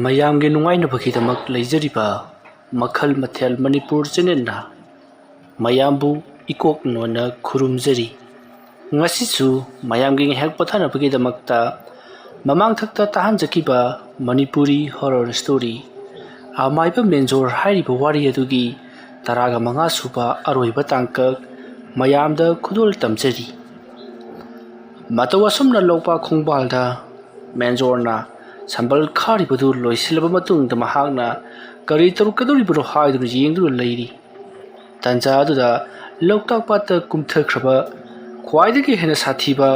ꯃꯌꯥꯝꯒꯤ ꯅꯨꯡꯉꯥꯏꯅꯕꯒꯤꯗꯃꯛ ꯂꯩꯖꯔꯤꯕ ꯃꯈꯜ ꯃꯊꯦꯜ ꯃꯅꯤꯄꯨꯔ ꯆꯦꯅꯦꯜꯅ ꯃꯌꯥꯝꯕꯨ ꯏꯀꯣꯛꯅꯣꯅ ꯈꯨꯔꯨꯝꯖꯔꯤ꯫ ꯉꯁꯤꯁꯨ ꯃꯌꯥꯝꯒꯤ ꯉꯥꯏꯍꯥꯛ ꯄꯣꯊꯥꯅꯕꯒꯤꯗꯃꯛꯇ ꯃꯃꯥꯡꯊꯛꯇ ꯇꯥꯍꯟꯖꯈꯤꯕ ꯃꯅꯤꯄꯨꯔꯤ ꯍꯣꯔꯔ ꯁ꯭ꯇꯣꯔꯤ ꯑꯃꯥꯏꯕ ꯃꯦꯟꯖꯣꯔ ꯍꯥꯏꯔꯤꯕ ꯋꯥꯔꯤ ꯑꯗꯨꯒꯤ 15 ꯁꯨꯕ ꯑꯔꯣꯏꯕ ꯇꯥꯡꯀꯛ ꯃꯌꯥꯝꯗ ꯈꯨꯗꯣꯜ ꯇꯝꯖꯔꯤ꯫ ꯃꯇꯧ ꯑꯁꯨꯝꯅ ꯂꯧꯄꯥꯛ ꯈꯣꯡꯕꯥꯜꯗ ꯃꯦꯟꯖꯣꯔꯅ ꯁꯝꯕꯜ ꯈꯥꯔꯤꯕꯗꯨ ꯂꯣꯏꯁꯤꯜꯂꯕ ꯃꯇꯨꯡꯗ ꯃꯍꯥꯛꯅ ꯀꯔꯤ ꯇꯧꯔꯛꯀꯗꯧꯔꯤꯕꯅꯣ ꯍꯥꯏꯗꯨꯅ ꯌꯦꯡꯗꯨꯅ ꯂꯩꯔꯤ꯫ ꯇꯥꯟꯖꯥ ꯑꯗꯨꯗ ꯂꯣꯛꯇꯥꯛ ꯄꯥꯠꯇ ꯀꯨꯝꯊꯈ꯭ꯔꯕ ꯈ꯭ꯋꯥꯏꯗꯒꯤ ꯍꯦꯟꯅ ꯁꯥꯊꯤꯕ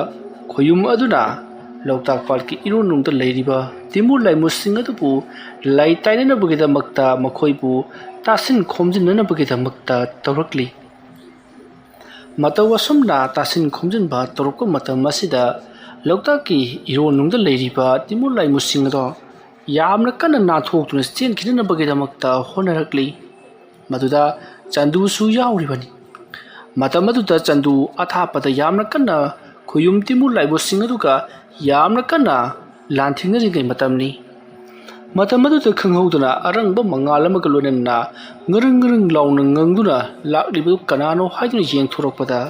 ꯈꯣꯌꯨꯝ ꯑꯗꯨꯅ ꯂꯣꯛꯇꯥꯛ ꯄꯥꯠꯀꯤ ꯏꯔꯣꯟꯅꯨꯡꯗ ꯂꯩꯔꯤꯕ ꯇꯤꯃꯨꯔ ꯂꯩꯃꯨꯁꯤꯡ ꯑꯗꯨꯕꯨ ꯂꯩ ꯇꯥꯏꯅꯅꯕꯒꯤꯗꯃꯛꯇ ꯃꯈꯣꯏꯕꯨ ꯇꯥꯁꯤꯟ ꯈꯣꯝꯖꯤꯟꯅꯅꯕꯒꯤꯗꯃꯛꯇ ꯇꯧꯔꯛꯂꯤ꯫ ꯃꯇꯧ ꯑꯁꯨꯝꯅ ꯇꯥꯁꯤꯟ ꯈꯣꯝꯖꯤꯟꯕ ꯇꯧꯔꯛꯄ ꯃꯇꯝ ꯑꯁꯤꯗ ꯂꯣꯛꯇꯥꯛꯀꯤ ꯏꯔꯣꯟꯅꯨꯡꯗ ꯂꯩꯔꯤꯕ ꯇꯤꯃꯨꯔ ꯂꯩꯃꯨꯁꯤꯡ ꯑꯗꯣ ꯌꯥꯝꯅ ꯀꯟꯅ ꯅꯥꯟꯊꯣꯛꯇꯨꯅ ꯆꯦꯟꯈꯤꯅꯅꯕꯒꯤꯗꯃꯛꯇ ꯍꯣꯠꯅꯔꯛꯂꯤ꯫ ꯃꯗꯨꯗ ꯆꯟꯗꯨꯁꯨ ꯌꯥꯎꯔꯤꯕꯅꯤ꯫ ꯃꯇꯝ ꯑꯗꯨꯗ ꯆꯟꯗꯨ ꯑꯊꯥꯞꯄꯗ ꯌꯥꯝꯅ ꯀꯟꯅ ꯈꯣꯌꯨꯝ ꯇꯤꯃꯨꯔ ꯂꯩꯃꯨꯁꯤꯡ ꯑꯗꯨꯒ ꯌꯥꯝꯅ ꯀꯟꯅ ꯂꯥꯟꯊꯦꯡꯅꯔꯤꯉꯩ ꯃꯇꯝꯅꯤ꯫ ꯃꯇꯝ ꯑꯗꯨꯗ ꯈꯪꯍꯧꯗꯅ ꯑꯔꯪꯕ ꯃꯉꯥꯜ ꯑꯃꯒ ꯂꯣꯏꯅꯅ ꯉꯔꯪ ꯉꯔꯪ ꯂꯥꯎꯅ ꯉꯪꯗꯨꯅ ꯂꯥꯛꯂꯤꯕ ꯀꯅꯥꯅꯣ ꯍꯥꯏꯗꯨꯅ ꯌꯦꯡꯊꯣꯔꯛꯄꯗ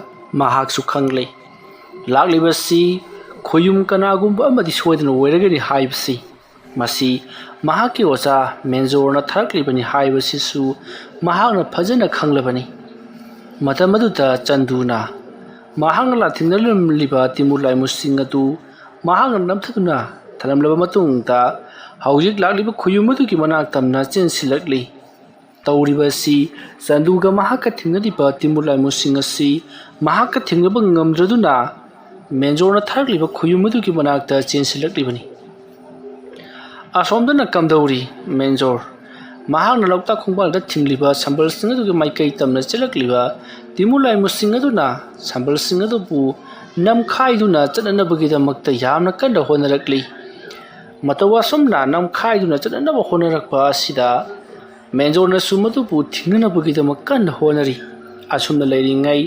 ꯃꯍꯥꯛꯁꯨ ꯈꯪꯂꯦ꯫ ꯂꯥꯛꯂꯤꯕꯁꯤ ꯈꯣꯌꯨꯝ ꯀꯅꯥꯒꯨꯝꯕ ꯑꯃꯗꯤ ꯁꯣꯏꯗꯅ ꯑꯣꯏꯔꯒꯅꯤ ꯍꯥꯏꯕꯁꯤ꯫ ꯃꯁꯤ ꯃꯍꯥꯛꯀꯤ ꯑꯣꯖꯥ ꯃꯦꯟꯖꯣꯔꯅ ꯊꯥꯔꯛꯂꯤꯕꯅꯤ ꯍꯥꯏꯕꯁꯤꯁꯨ ꯃꯍꯥꯛꯅ ꯐꯖꯅ ꯈꯪꯂꯕꯅꯤ꯫ ꯃꯇꯝ ꯑꯗꯨꯗ ꯆꯟꯗꯨꯅ ꯃꯍꯥꯛꯅ ꯂꯥꯟꯊꯦꯡꯅꯔꯝꯂꯤꯕ ꯇꯤꯃꯨꯔ ꯂꯩꯃꯨꯁꯤꯡ ꯑꯗꯨ ꯃꯍꯥꯛꯅ ꯅꯝꯊꯗꯨꯅ ꯊꯅꯝꯂꯕ ꯃꯇꯨꯡꯗ ꯍꯧꯖꯤꯛ ꯂꯥꯛꯂꯤꯕ ꯈꯣꯌꯨꯝ ꯑꯗꯨꯒꯤ ꯃꯅꯥꯛ ꯇꯝꯅ ꯆꯦꯟꯁꯤꯜꯂꯛꯂꯤ꯫ ꯇꯧꯔꯤꯕꯁꯤ ꯆꯟꯗꯨꯒ ꯃꯍꯥꯛꯀ ꯊꯦꯡꯅꯔꯤꯕ ꯇꯤꯃꯨꯔ ꯂꯩꯃꯨꯁꯤꯡ ꯑꯁꯤ ꯃꯍꯥꯛꯀ ꯊꯦꯡꯅꯕ ꯉꯝꯗ꯭ꯔꯗꯨꯅ ꯃꯦꯟꯖꯣꯔꯅ ꯊꯥꯔꯛꯂꯤꯕ ꯈꯣꯌꯨꯝ ꯑꯗꯨꯒꯤ ꯃꯅꯥꯛꯇ ꯆꯦꯟꯁꯤꯜꯂꯛꯂꯤꯕꯅꯤ꯫ ꯑꯁꯣꯝꯗꯅ ꯀꯝꯗꯧꯔꯤ ꯃꯦꯟꯖꯣꯔ? ꯃꯍꯥꯛꯅ ꯂꯣꯛꯇꯥꯛ ꯈꯣꯡꯕꯥꯜꯗ ꯊꯤꯡꯂꯤꯕ ꯁꯝꯕꯜꯁꯤꯡ ꯑꯗꯨꯒꯤ ꯃꯥꯏꯀꯩ ꯇꯝꯅ ꯆꯦꯜꯂꯛꯂꯤꯕ ꯇꯤꯃꯨꯔ ꯂꯩꯃꯨꯁꯤꯡ ꯑꯗꯨꯅ ꯁꯝꯕꯜꯁꯤꯡ ꯑꯗꯨꯕꯨ ꯅꯝꯈꯥꯏꯗꯨꯅ ꯆꯠꯅꯅꯕꯒꯤꯗꯃꯛꯇ ꯌꯥꯝꯅ ꯀꯟꯅ ꯍꯣꯠꯅꯔꯛꯂꯤ꯫ ꯃꯇꯧ ꯑꯁꯨꯝꯅ ꯅꯝꯈꯥꯏꯗꯨꯅ ꯆꯠꯅꯅꯕ ꯍꯣꯠꯅꯔꯛꯄ ꯑꯁꯤꯗ ꯃꯦꯟꯖꯣꯔꯅꯁꯨ ꯃꯗꯨꯕꯨ ꯊꯤꯡꯅꯅꯕꯒꯤꯗꯃꯛ ꯀꯟꯅ ꯍꯣꯠꯅꯔꯤ꯫ ꯑꯁꯨꯝꯅ ꯂꯩꯔꯤꯉꯩ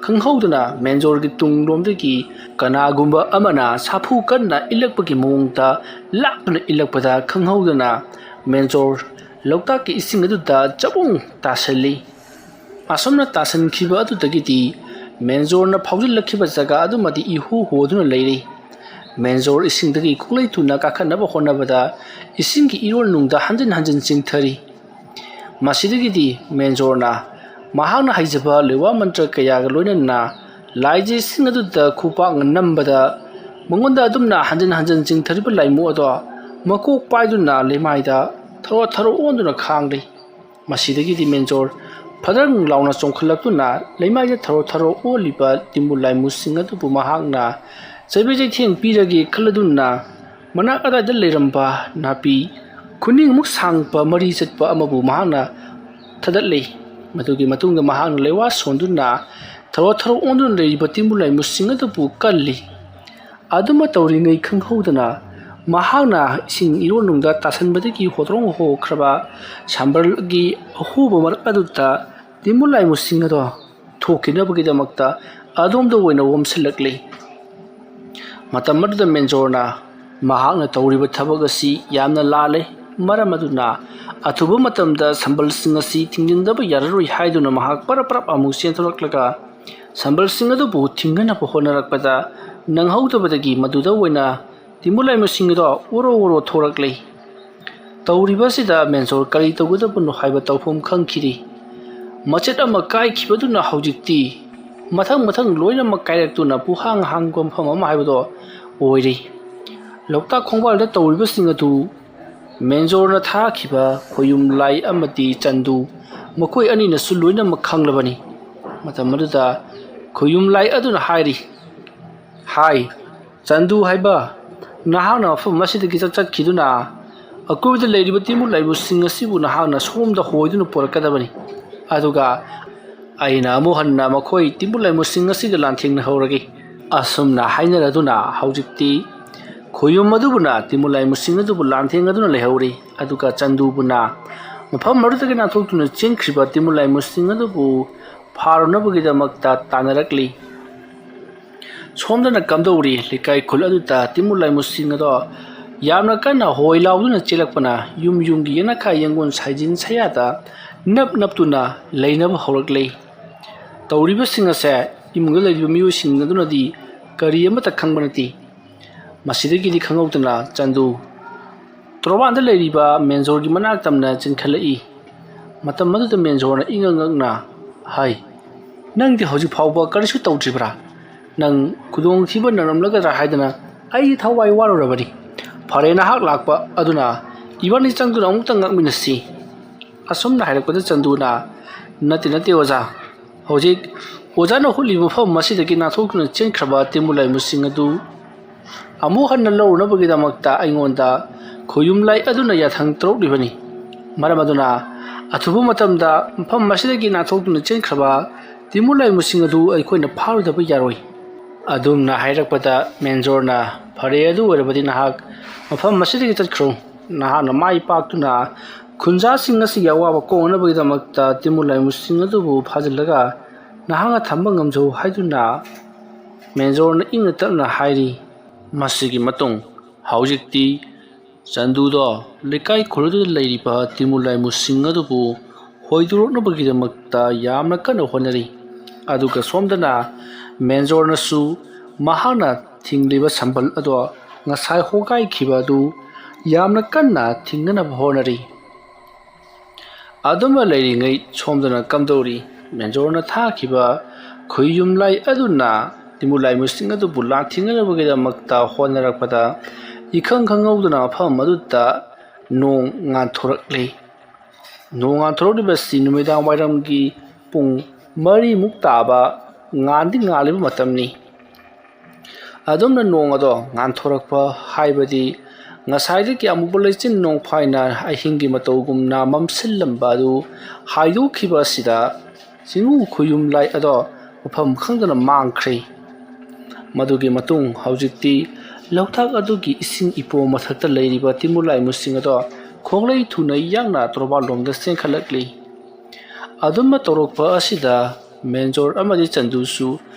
ꯈꯪꯍꯧꯗꯅ ꯃꯦꯟꯖꯣꯔꯒꯤ ꯇꯨꯡꯂꯣꯝꯗꯒꯤ ꯀꯅꯥꯒꯨꯝꯕ ꯑꯃꯅ ꯁꯥꯐꯨ ꯀꯟꯅ ꯏꯜꯂꯛꯄꯒꯤ ꯃꯑꯣꯡꯗ ꯂꯥꯛꯇꯨꯅ ꯏꯜꯂꯛꯄꯗ ꯈꯪꯍꯧꯗꯅ ꯃꯦꯟꯖꯣꯔ ꯂꯣꯛꯇꯥꯛꯀꯤ ꯏꯁꯤꯡ ꯑꯗꯨꯗ ꯆꯕꯨꯡ ꯇꯥꯁꯤꯜꯂꯤ꯫ ꯑꯁꯨꯝꯅ ꯇꯥꯁꯤꯟꯈꯤꯕ ꯑꯗꯨꯗꯒꯤꯗꯤ ꯃꯦꯟꯖꯣꯔꯅ ꯐꯥꯎꯖꯤꯜꯂꯛꯈꯤꯕ ꯖꯒꯥ ꯑꯗꯨꯃꯗꯤ ꯏꯍꯣ ꯍꯣꯗꯨꯅ ꯂꯩꯔꯤ꯫ ꯃꯦꯟꯖꯣꯔ ꯏꯁꯤꯡꯗꯒꯤ ꯀꯣꯛꯂꯩ ꯇꯨꯅ ꯀꯥꯈꯠꯅꯕ ꯍꯣꯠꯅꯕꯗ ꯏꯁꯤꯡꯒꯤ ꯏꯔꯣꯟꯅꯨꯡꯗ ꯍꯟꯖꯤꯟ ꯍꯟꯖꯤꯟ ꯆꯤꯡꯊꯔꯤ꯫ ꯃꯁꯤꯗꯒꯤꯗꯤ ꯃꯦꯟꯖꯣꯔꯅ ꯃꯍꯥꯛꯅ ꯍꯩꯖꯕ ꯂꯩꯋꯥ ꯃꯟꯇ꯭ꯔ ꯀꯌꯥꯒ ꯂꯣꯏꯅꯅ ꯂꯥꯏꯖꯁꯤꯡ ꯑꯗꯨꯗ ꯈꯨꯄꯥꯛꯅ ꯅꯝꯕꯗ ꯃꯉꯣꯟꯗ ꯑꯗꯨꯝꯅ ꯍꯟꯖꯤꯟ ꯍꯟꯖꯤꯟ ꯆꯤꯡꯊꯔꯤꯕ ꯂꯥꯏꯃꯨ ꯑꯗꯣ ꯃꯀꯣꯛ ꯄꯥꯏꯗꯨꯅ ꯂꯩꯃꯥꯏꯗ ꯊꯔꯣ ꯊꯔꯣ ꯑꯣꯟꯗꯨꯅ ꯈꯥꯡꯂꯤ꯫ ꯃꯁꯤꯗꯒꯤꯗꯤ ꯃꯦꯟꯖꯣꯔ ꯐꯗ꯭ꯔꯪ ꯂꯥꯎꯅ ꯆꯣꯡꯈꯠꯂꯛꯇꯨꯅ ꯂꯩꯃꯥꯏꯗ ꯊꯔꯣ ꯊꯔꯣ ꯑꯣꯜꯂꯤꯕ ꯇꯤꯃꯨꯔ ꯂꯩꯃꯨꯁꯤꯡ ꯑꯗꯨꯕꯨ ꯃꯍꯥꯛꯅ ꯆꯩꯕꯤ ꯆꯩꯊꯦꯡ ꯄꯤꯔꯒꯦ ꯈꯜꯂꯗꯨꯅ ꯃꯅꯥꯛ ꯑꯗꯥꯏꯗ ꯂꯩꯔꯝꯕ ꯅꯥꯄꯤ ꯈꯨꯅꯤꯡꯃꯨꯛ ꯁꯥꯡꯕ ꯃꯔꯤ ꯆꯠꯄ ꯑꯃꯕꯨ ꯃꯍꯥꯛꯅ ꯊꯗꯠꯂꯤ꯫ ꯃꯗꯨꯒꯤ ꯃꯇꯨꯡꯗ ꯃꯍꯥꯛꯅ ꯂꯩꯋꯥ ꯁꯣꯟꯗꯨꯅ ꯊꯔꯣ ꯊꯔꯣ ꯑꯣꯟꯗꯨꯅ ꯂꯩꯔꯤꯕ ꯇꯤꯃꯨꯔ ꯂꯩꯃꯨꯁꯤꯡ ꯑꯗꯨꯕꯨ ꯀꯜꯂꯤ꯫ ꯑꯗꯨꯃ ꯇꯧꯔꯤꯉꯩ ꯈꯪꯍꯧꯗꯅ ꯃꯍꯥꯛꯅ ꯏꯁꯤꯡ ꯏꯔꯣꯟꯅꯨꯡꯗ ꯇꯥꯁꯟꯕꯗꯒꯤ ꯍꯣꯗ꯭ꯔꯣꯡ ꯍꯣꯈ꯭ꯔꯕ ꯁꯝꯕꯜꯒꯤ ꯑꯍꯣꯕ ꯃꯔꯛ ꯑꯗꯨꯗ ꯇꯤꯃꯨꯔ ꯂꯩꯃꯨꯁꯤꯡ ꯑꯗꯣ ꯊꯣꯛꯈꯤꯅꯕꯒꯤꯗꯃꯛꯇ ꯑꯗꯣꯝꯗ ꯑꯣꯏꯅ ꯑꯣꯝꯁꯤꯜꯂꯛꯂꯤ꯫ ꯃꯇꯝ ꯑꯗꯨꯗ ꯃꯦꯟꯖꯣꯔꯅ ꯃꯍꯥꯛꯅ ꯇꯧꯔꯤꯕ ꯊꯕꯛ ꯑꯁꯤ ꯌꯥꯝꯅ ꯂꯥꯜꯂꯦ, ꯃꯔꯝ ꯑꯗꯨꯅ ꯑꯊꯨꯕ ꯃꯇꯝꯗ ꯁꯝꯕꯜꯁꯤꯡ ꯑꯁꯤ ꯊꯤꯡꯖꯤꯟꯗꯕ ꯌꯥꯔꯔꯣꯏ ꯍꯥꯏꯗꯨꯅ ꯃꯍꯥꯛ ꯄꯔꯞ ꯄꯔꯞ ꯑꯃꯨꯛ ꯆꯦꯟꯊꯣꯔꯛꯂꯒ ꯁꯝꯕꯜꯁꯤꯡ ꯑꯗꯨꯕꯨ ꯊꯤꯡꯅꯅꯕ ꯍꯣꯠꯅꯔꯛꯄꯗ ꯅꯪꯍꯧꯗꯕꯗꯒꯤ ꯃꯗꯨꯗ ꯑꯣꯏꯅ ꯇꯤꯃꯨꯔ ꯂꯩꯃꯨꯁꯤꯡ ꯑꯗꯣ ꯑꯣꯔꯣ ꯑꯣꯔꯣ ꯊꯣꯔꯛꯂꯤ꯫ ꯇꯧꯔꯤꯕꯁꯤꯗ ꯃꯦꯟꯖꯣꯔ ꯀꯔꯤ ꯇꯧꯒꯗꯕꯅꯣ ꯍꯥꯏꯕ ꯇꯧꯐꯝ ꯈꯪꯈꯤꯗꯦ꯫ ꯃꯆꯦꯠ ꯑꯃ ꯀꯥꯏꯈꯤꯕꯗꯨꯅ ꯍꯧꯖꯤꯛꯇꯤ ꯃꯊꯪ ꯃꯊꯪ ꯂꯣꯏꯅꯃꯛ ꯀꯥꯏꯔꯛꯇꯨꯅ ꯄꯨꯍꯥꯡ ꯍꯥꯡꯕ ꯃꯐꯝ ꯑꯃ ꯍꯥꯏꯕꯗꯣ ꯑꯣꯏꯔꯤ꯫ ꯂꯣꯛꯇꯥꯛ ꯈꯣꯡꯕꯥꯜꯗ ꯇꯧꯔꯤꯕꯁꯤꯡ ꯑꯗꯨ ꯃꯦꯟꯖꯣꯔꯅ ꯊꯥꯈꯤꯕ ꯈꯣꯌꯨꯝ ꯂꯥꯏ ꯑꯃꯗꯤ ꯆꯟꯗꯨ ꯃꯈꯣꯏ ꯑꯅꯤꯅꯁꯨ ꯂꯣꯏꯅꯃꯛ ꯈꯪꯂꯕꯅꯤ꯫ ꯃꯇꯝ ꯑꯗꯨꯗ ꯈꯣꯌꯨꯝ ꯂꯥꯏ ꯑꯗꯨꯅ ꯍꯥꯏꯔꯤ, "ꯍꯥꯏ ꯆꯟꯗꯨ ꯍꯥꯏꯕ, ꯅꯍꯥꯛꯅ ꯃꯐꯝ ꯑꯁꯤꯗꯒꯤ ꯆꯠꯈꯤꯗꯨꯅ ꯑꯀꯣꯏꯕꯗ ꯂꯩꯔꯤꯕ ꯇꯤꯃꯨꯔ ꯂꯩꯃꯨꯁꯤꯡ ꯑꯁꯤꯕꯨ ꯅꯍꯥꯛꯅ ꯁꯣꯝꯗ ꯍꯣꯏꯗꯨꯅ ꯄꯨꯔꯛꯀꯗꯕꯅꯤ꯫ ꯑꯗꯨꯒ ꯑꯩꯅ ꯑꯃꯨꯛ ꯍꯟꯅ ꯃꯈꯣꯏ ꯇꯤꯃꯨꯔ ꯂꯩꯃꯨꯁꯤꯡ ꯑꯁꯤꯒ ꯂꯥꯟꯊꯦꯡꯅꯍꯧꯔꯒꯦ." ꯑꯁꯨꯝꯅ ꯍꯥꯏꯅꯔꯗꯨꯅ ꯍꯧꯖꯤꯛꯇꯤ ꯈꯣꯌꯨꯝ ꯑꯗꯨꯕꯨꯅ ꯇꯤꯃꯨꯔ ꯂꯩꯃꯨꯁꯤꯡ ꯑꯗꯨꯕꯨ ꯂꯥꯟꯊꯦꯡꯅꯗꯨꯅ ꯂꯩꯍꯧꯔꯤ꯫ ꯑꯗꯨꯒ ꯆꯟꯗꯨꯕꯨꯅ ꯃꯐꯝ ꯑꯗꯨꯗꯒꯤ ꯅꯥꯟꯊꯣꯛꯇꯨꯅ ꯆꯦꯟꯈ꯭ꯔꯤꯕ ꯇꯤꯃꯨꯔ ꯂꯩꯃꯨꯁꯤꯡ ꯑꯗꯨꯕꯨ ꯐꯥꯔꯨꯅꯕꯒꯤꯗꯃꯛꯇ ꯇꯥꯟꯅꯔꯛꯂꯤ꯫ ꯁꯣꯝꯗꯅ ꯀꯝꯗꯧꯔꯤ ꯂꯩꯀꯥꯏ ꯈꯨꯜ ꯑꯗꯨꯗ ꯇꯤꯃꯨꯔ ꯂꯩꯃꯨꯁꯤꯡ ꯑꯗꯣ ꯌꯥꯝꯅ ꯀꯟꯅ ꯍꯣꯏ ꯂꯥꯎꯗꯨꯅ ꯆꯦꯜꯂꯛꯄꯅ ꯌꯨꯝꯒꯤ ꯌꯦꯅꯈꯥ ꯌꯦꯡꯒꯣꯟ ꯁꯥꯏꯖꯤꯟ ꯁꯌꯥꯗ ꯅꯞꯇꯨꯅ ꯂꯩꯅꯕ ꯍꯧꯔꯛꯂꯦ꯫ ꯇꯧꯔꯤꯕꯁꯤꯡ ꯑꯁꯦ ꯏꯃꯨꯡꯗ ꯂꯩꯔꯤꯕ ꯃꯤꯑꯣꯏꯁꯤꯡ ꯑꯗꯨꯅꯗꯤ ꯀꯔꯤ ꯑꯃꯠꯇ ꯈꯪꯕ ꯅꯠꯇꯦ꯫ ꯃꯁꯤꯗꯒꯤꯗꯤ ꯈꯪꯍꯧꯗꯅ ꯆꯟꯗꯨ ꯇꯣꯔꯕꯥꯟꯗ ꯂꯩꯔꯤꯕ ꯃꯦꯟꯖꯣꯔꯒꯤ ꯃꯅꯥꯛ ꯇꯝꯅ ꯆꯦꯟꯈꯠꯂꯛꯏ꯫ ꯃꯇꯝ ꯑꯗꯨꯗ ꯃꯦꯟꯖꯣꯔꯅ ꯏꯉꯛ ꯉꯛꯅ ꯍꯥꯏ, "ꯅꯪꯗꯤ ꯍꯧꯖꯤꯛ ꯐꯥꯎꯕ ꯀꯔꯤꯁꯨ ꯇꯧꯗ꯭ꯔꯤꯕ꯭ꯔꯥ? ꯅꯪ ꯈꯨꯗꯣꯡꯊꯤꯕ ꯅꯪꯂꯝꯂꯒꯗ꯭ꯔꯥ ꯍꯥꯏꯗꯅ ꯑꯩ ꯊꯋꯥꯏ ꯋꯥꯔꯨꯔꯕꯅꯤ꯫ ꯐꯔꯦ, ꯅꯍꯥꯛ ꯂꯥꯛꯄ ꯑꯗꯨꯅ ꯏꯕꯥꯅꯤ ꯆꯪꯗꯨꯅ ꯑꯃꯨꯛꯇꯪ ꯉꯛꯃꯤꯟꯅꯁꯤ"꯫ ꯑꯁꯨꯝꯅ ꯍꯥꯏꯔꯛꯄꯗ ꯆꯟꯗꯨꯅ "ꯅꯠꯇꯦ ꯑꯣꯖꯥ, ꯍꯧꯖꯤꯛ ꯑꯣꯖꯥꯅ ꯍꯨꯠꯂꯤꯕ ꯃꯐꯝ ꯑꯁꯤꯗꯒꯤ ꯅꯥꯟꯊꯣꯛꯇꯨꯅ ꯆꯦꯟꯈ꯭ꯔꯕ ꯇꯤꯝꯕꯨ ꯂꯥꯏꯃꯨꯁꯤꯡ ꯑꯗꯨ ꯑꯃꯨꯛ ꯍꯟꯅ ꯂꯧꯔꯨꯅꯕꯒꯤꯗꯃꯛꯇ ꯑꯩꯉꯣꯟꯗ ꯈꯨꯌꯨꯝ ꯂꯥꯏ ꯑꯗꯨꯅ ꯌꯥꯊꯪ ꯇꯧꯔꯛꯂꯤꯕꯅꯤ꯫ ꯃꯔꯝ ꯑꯗꯨꯅ ꯑꯊꯨꯕ ꯃꯇꯝꯗ ꯃꯐꯝ ꯑꯁꯤꯗꯒꯤ ꯅꯥꯟꯊꯣꯛꯇꯨꯅ ꯆꯦꯟꯈ꯭ꯔꯕ ꯇꯤꯝꯕꯨ ꯂꯥꯏꯃꯨꯁꯤꯡ ꯑꯗꯨ ꯑꯩꯈꯣꯏꯅ ꯐꯥꯔꯨꯗꯕ ꯌꯥꯔꯣꯏ"꯫ ꯑꯗꯨꯝꯅ ꯍꯥꯏꯔꯛꯄꯗ ꯃꯦꯟꯖꯣꯔꯅ "ꯐꯔꯦ, ꯑꯗꯨ ꯑꯣꯏꯔꯕꯗꯤ ꯅꯍꯥꯛ ꯃꯐꯝ ꯑꯁꯤꯗꯒꯤ ꯆꯠꯈ꯭ꯔꯣ꯫ ꯅꯍꯥꯛꯅ ꯃꯥꯏ ꯄꯥꯛꯇꯨꯅ ꯈꯨꯟꯖꯥꯁꯤꯡ ꯑꯁꯤꯒꯤ ꯑꯋꯥꯕ ꯀꯣꯛꯅꯕꯒꯤꯗꯃꯛꯇ ꯇꯤꯝꯕꯨ ꯂꯥꯏꯃꯨꯁꯤꯡ ꯑꯗꯨꯕు ꯐꯥꯖꯤꯜꯂꯒ ꯅꯍꯥꯛꯅ ꯊꯝꯕ ꯉꯝꯖꯧ" ꯍꯥꯏꯗꯨꯅ ꯃꯦꯟꯖꯣꯔꯅ ꯏꯪꯅ ꯇꯞꯅ ꯍꯥꯏꯔꯤ꯫ ꯃꯁꯤꯒꯤ ꯃꯇꯨꯡ ꯍꯧꯖꯤꯛꯇꯤ ꯆꯟꯗꯨꯗꯣ ꯂꯩꯀꯥꯏ ꯈꯨꯜꯗꯨꯗ ꯂꯩꯔꯤꯕ ꯇꯤꯝꯕꯨ ꯂꯥꯏꯃꯨꯁꯤꯡ ꯑꯗꯨꯕꯨ ꯍꯣꯏꯗꯣꯔꯛꯅꯕꯒꯤꯗꯃꯛꯇ ꯌꯥꯝꯅ ꯀꯟꯅ ꯍꯣꯠꯅꯔꯤ꯫ ꯑꯗꯨꯒ ꯁꯣꯝꯗꯅ ꯃꯦꯟꯖꯣꯔꯅꯁꯨ ꯃꯍꯥꯛꯅ ꯊꯤꯡꯂꯤꯕ ꯁꯝꯕꯜ ꯑꯗꯣ ꯉꯁꯥꯏ ꯍꯣꯒꯥꯏꯈꯤꯕ ꯑꯗꯨ ꯌꯥꯝꯅ ꯀꯟꯅ ꯊꯤꯡꯅꯅꯕ ꯍꯣꯠꯅꯔꯤ꯫ ꯑꯗꯨꯝꯅ ꯂꯩꯔꯤꯉꯩ ꯁꯣꯝꯗꯅ ꯀꯝꯗꯧꯔꯤ? ꯃꯦꯟꯖꯣꯔꯅ ꯊꯥꯈꯤꯕ ꯈꯨꯌꯨꯝ ꯂꯥꯏ ꯑꯗꯨꯅ ꯇꯤꯝꯕꯨ ꯂꯥꯏꯃꯨꯁꯤꯡ ꯑꯗꯨꯕꯨ ꯂꯥꯟꯊꯦꯡꯅꯅꯕꯒꯤꯗꯃꯛꯇ ꯍꯣꯠꯅꯔꯛꯄꯗ ꯏꯈꯪ ꯈꯪꯍꯧꯗꯅ ꯃꯐꯝ ꯑꯗꯨꯗ ꯅꯣꯡ ꯉꯥꯟꯊꯣꯔꯛꯂꯦ꯫ ꯅꯣꯡ ꯉꯥꯟꯊꯣꯔꯛꯂꯤꯕꯁꯤ ꯅꯨꯃꯤꯗꯥꯡ ꯋꯥꯏꯔꯝꯒꯤ ꯄꯨꯡ 4ꯃꯨꯛ ꯇꯥꯕ ꯉꯥꯟꯗꯤ ꯉꯥꯜꯂꯤꯕ ꯃꯇꯝꯅꯤ꯫ ꯑꯗꯨꯝꯅ ꯅꯣꯡ ꯑꯗꯣ ꯉꯥꯟꯊꯣꯔꯛꯄ ꯍꯥꯏꯕꯗꯤ ꯉꯁꯥꯏꯗꯒꯤ ꯑꯃꯨꯛꯄ ꯂꯩꯆꯤꯟ ꯅꯣꯡꯐꯥꯏꯅ ꯑꯍꯤꯡꯒꯤ ꯃꯇꯧꯒꯨꯝꯅ ꯃꯝꯁꯤꯜꯂꯝꯕ ꯑꯗꯨ ꯍꯥꯏꯗꯣꯛꯈꯤꯕ ꯑꯁꯤꯗ ꯆꯤꯡꯎ ꯈꯨꯌꯨꯝ ꯂꯥꯏ ꯑꯗꯣ ꯃꯐꯝ ꯈꯪꯗꯅ ꯃꯥꯡꯈ꯭ꯔꯦ꯫ ꯃꯗꯨꯒꯤ ꯃꯇꯨꯡ ꯍꯧꯖꯤꯛꯇꯤ ꯂꯣꯛꯇꯥꯛ ꯑꯗꯨꯒꯤ ꯏꯁꯤꯡ ꯏꯄꯣꯝ ꯃꯊꯛꯇ ꯂꯩꯔꯤꯕ ꯇꯤꯝꯕꯨ ꯂꯥꯏꯃꯨꯁꯤꯡ ꯑꯗꯣ ꯈꯣꯡꯂꯩ ꯊꯨꯅ ꯌꯥꯡꯅ ꯇꯣꯔꯕꯥꯟꯂꯣꯝꯗ ꯆꯦꯟꯈꯠꯂꯛꯂꯤ꯫ ꯑꯗꯨꯝꯅ ꯇꯧꯔꯛꯄ ꯑꯁꯤꯗ ꯃꯦꯟꯖꯣꯔ ꯑꯃꯗꯤ ꯆꯟꯗꯨꯁꯨ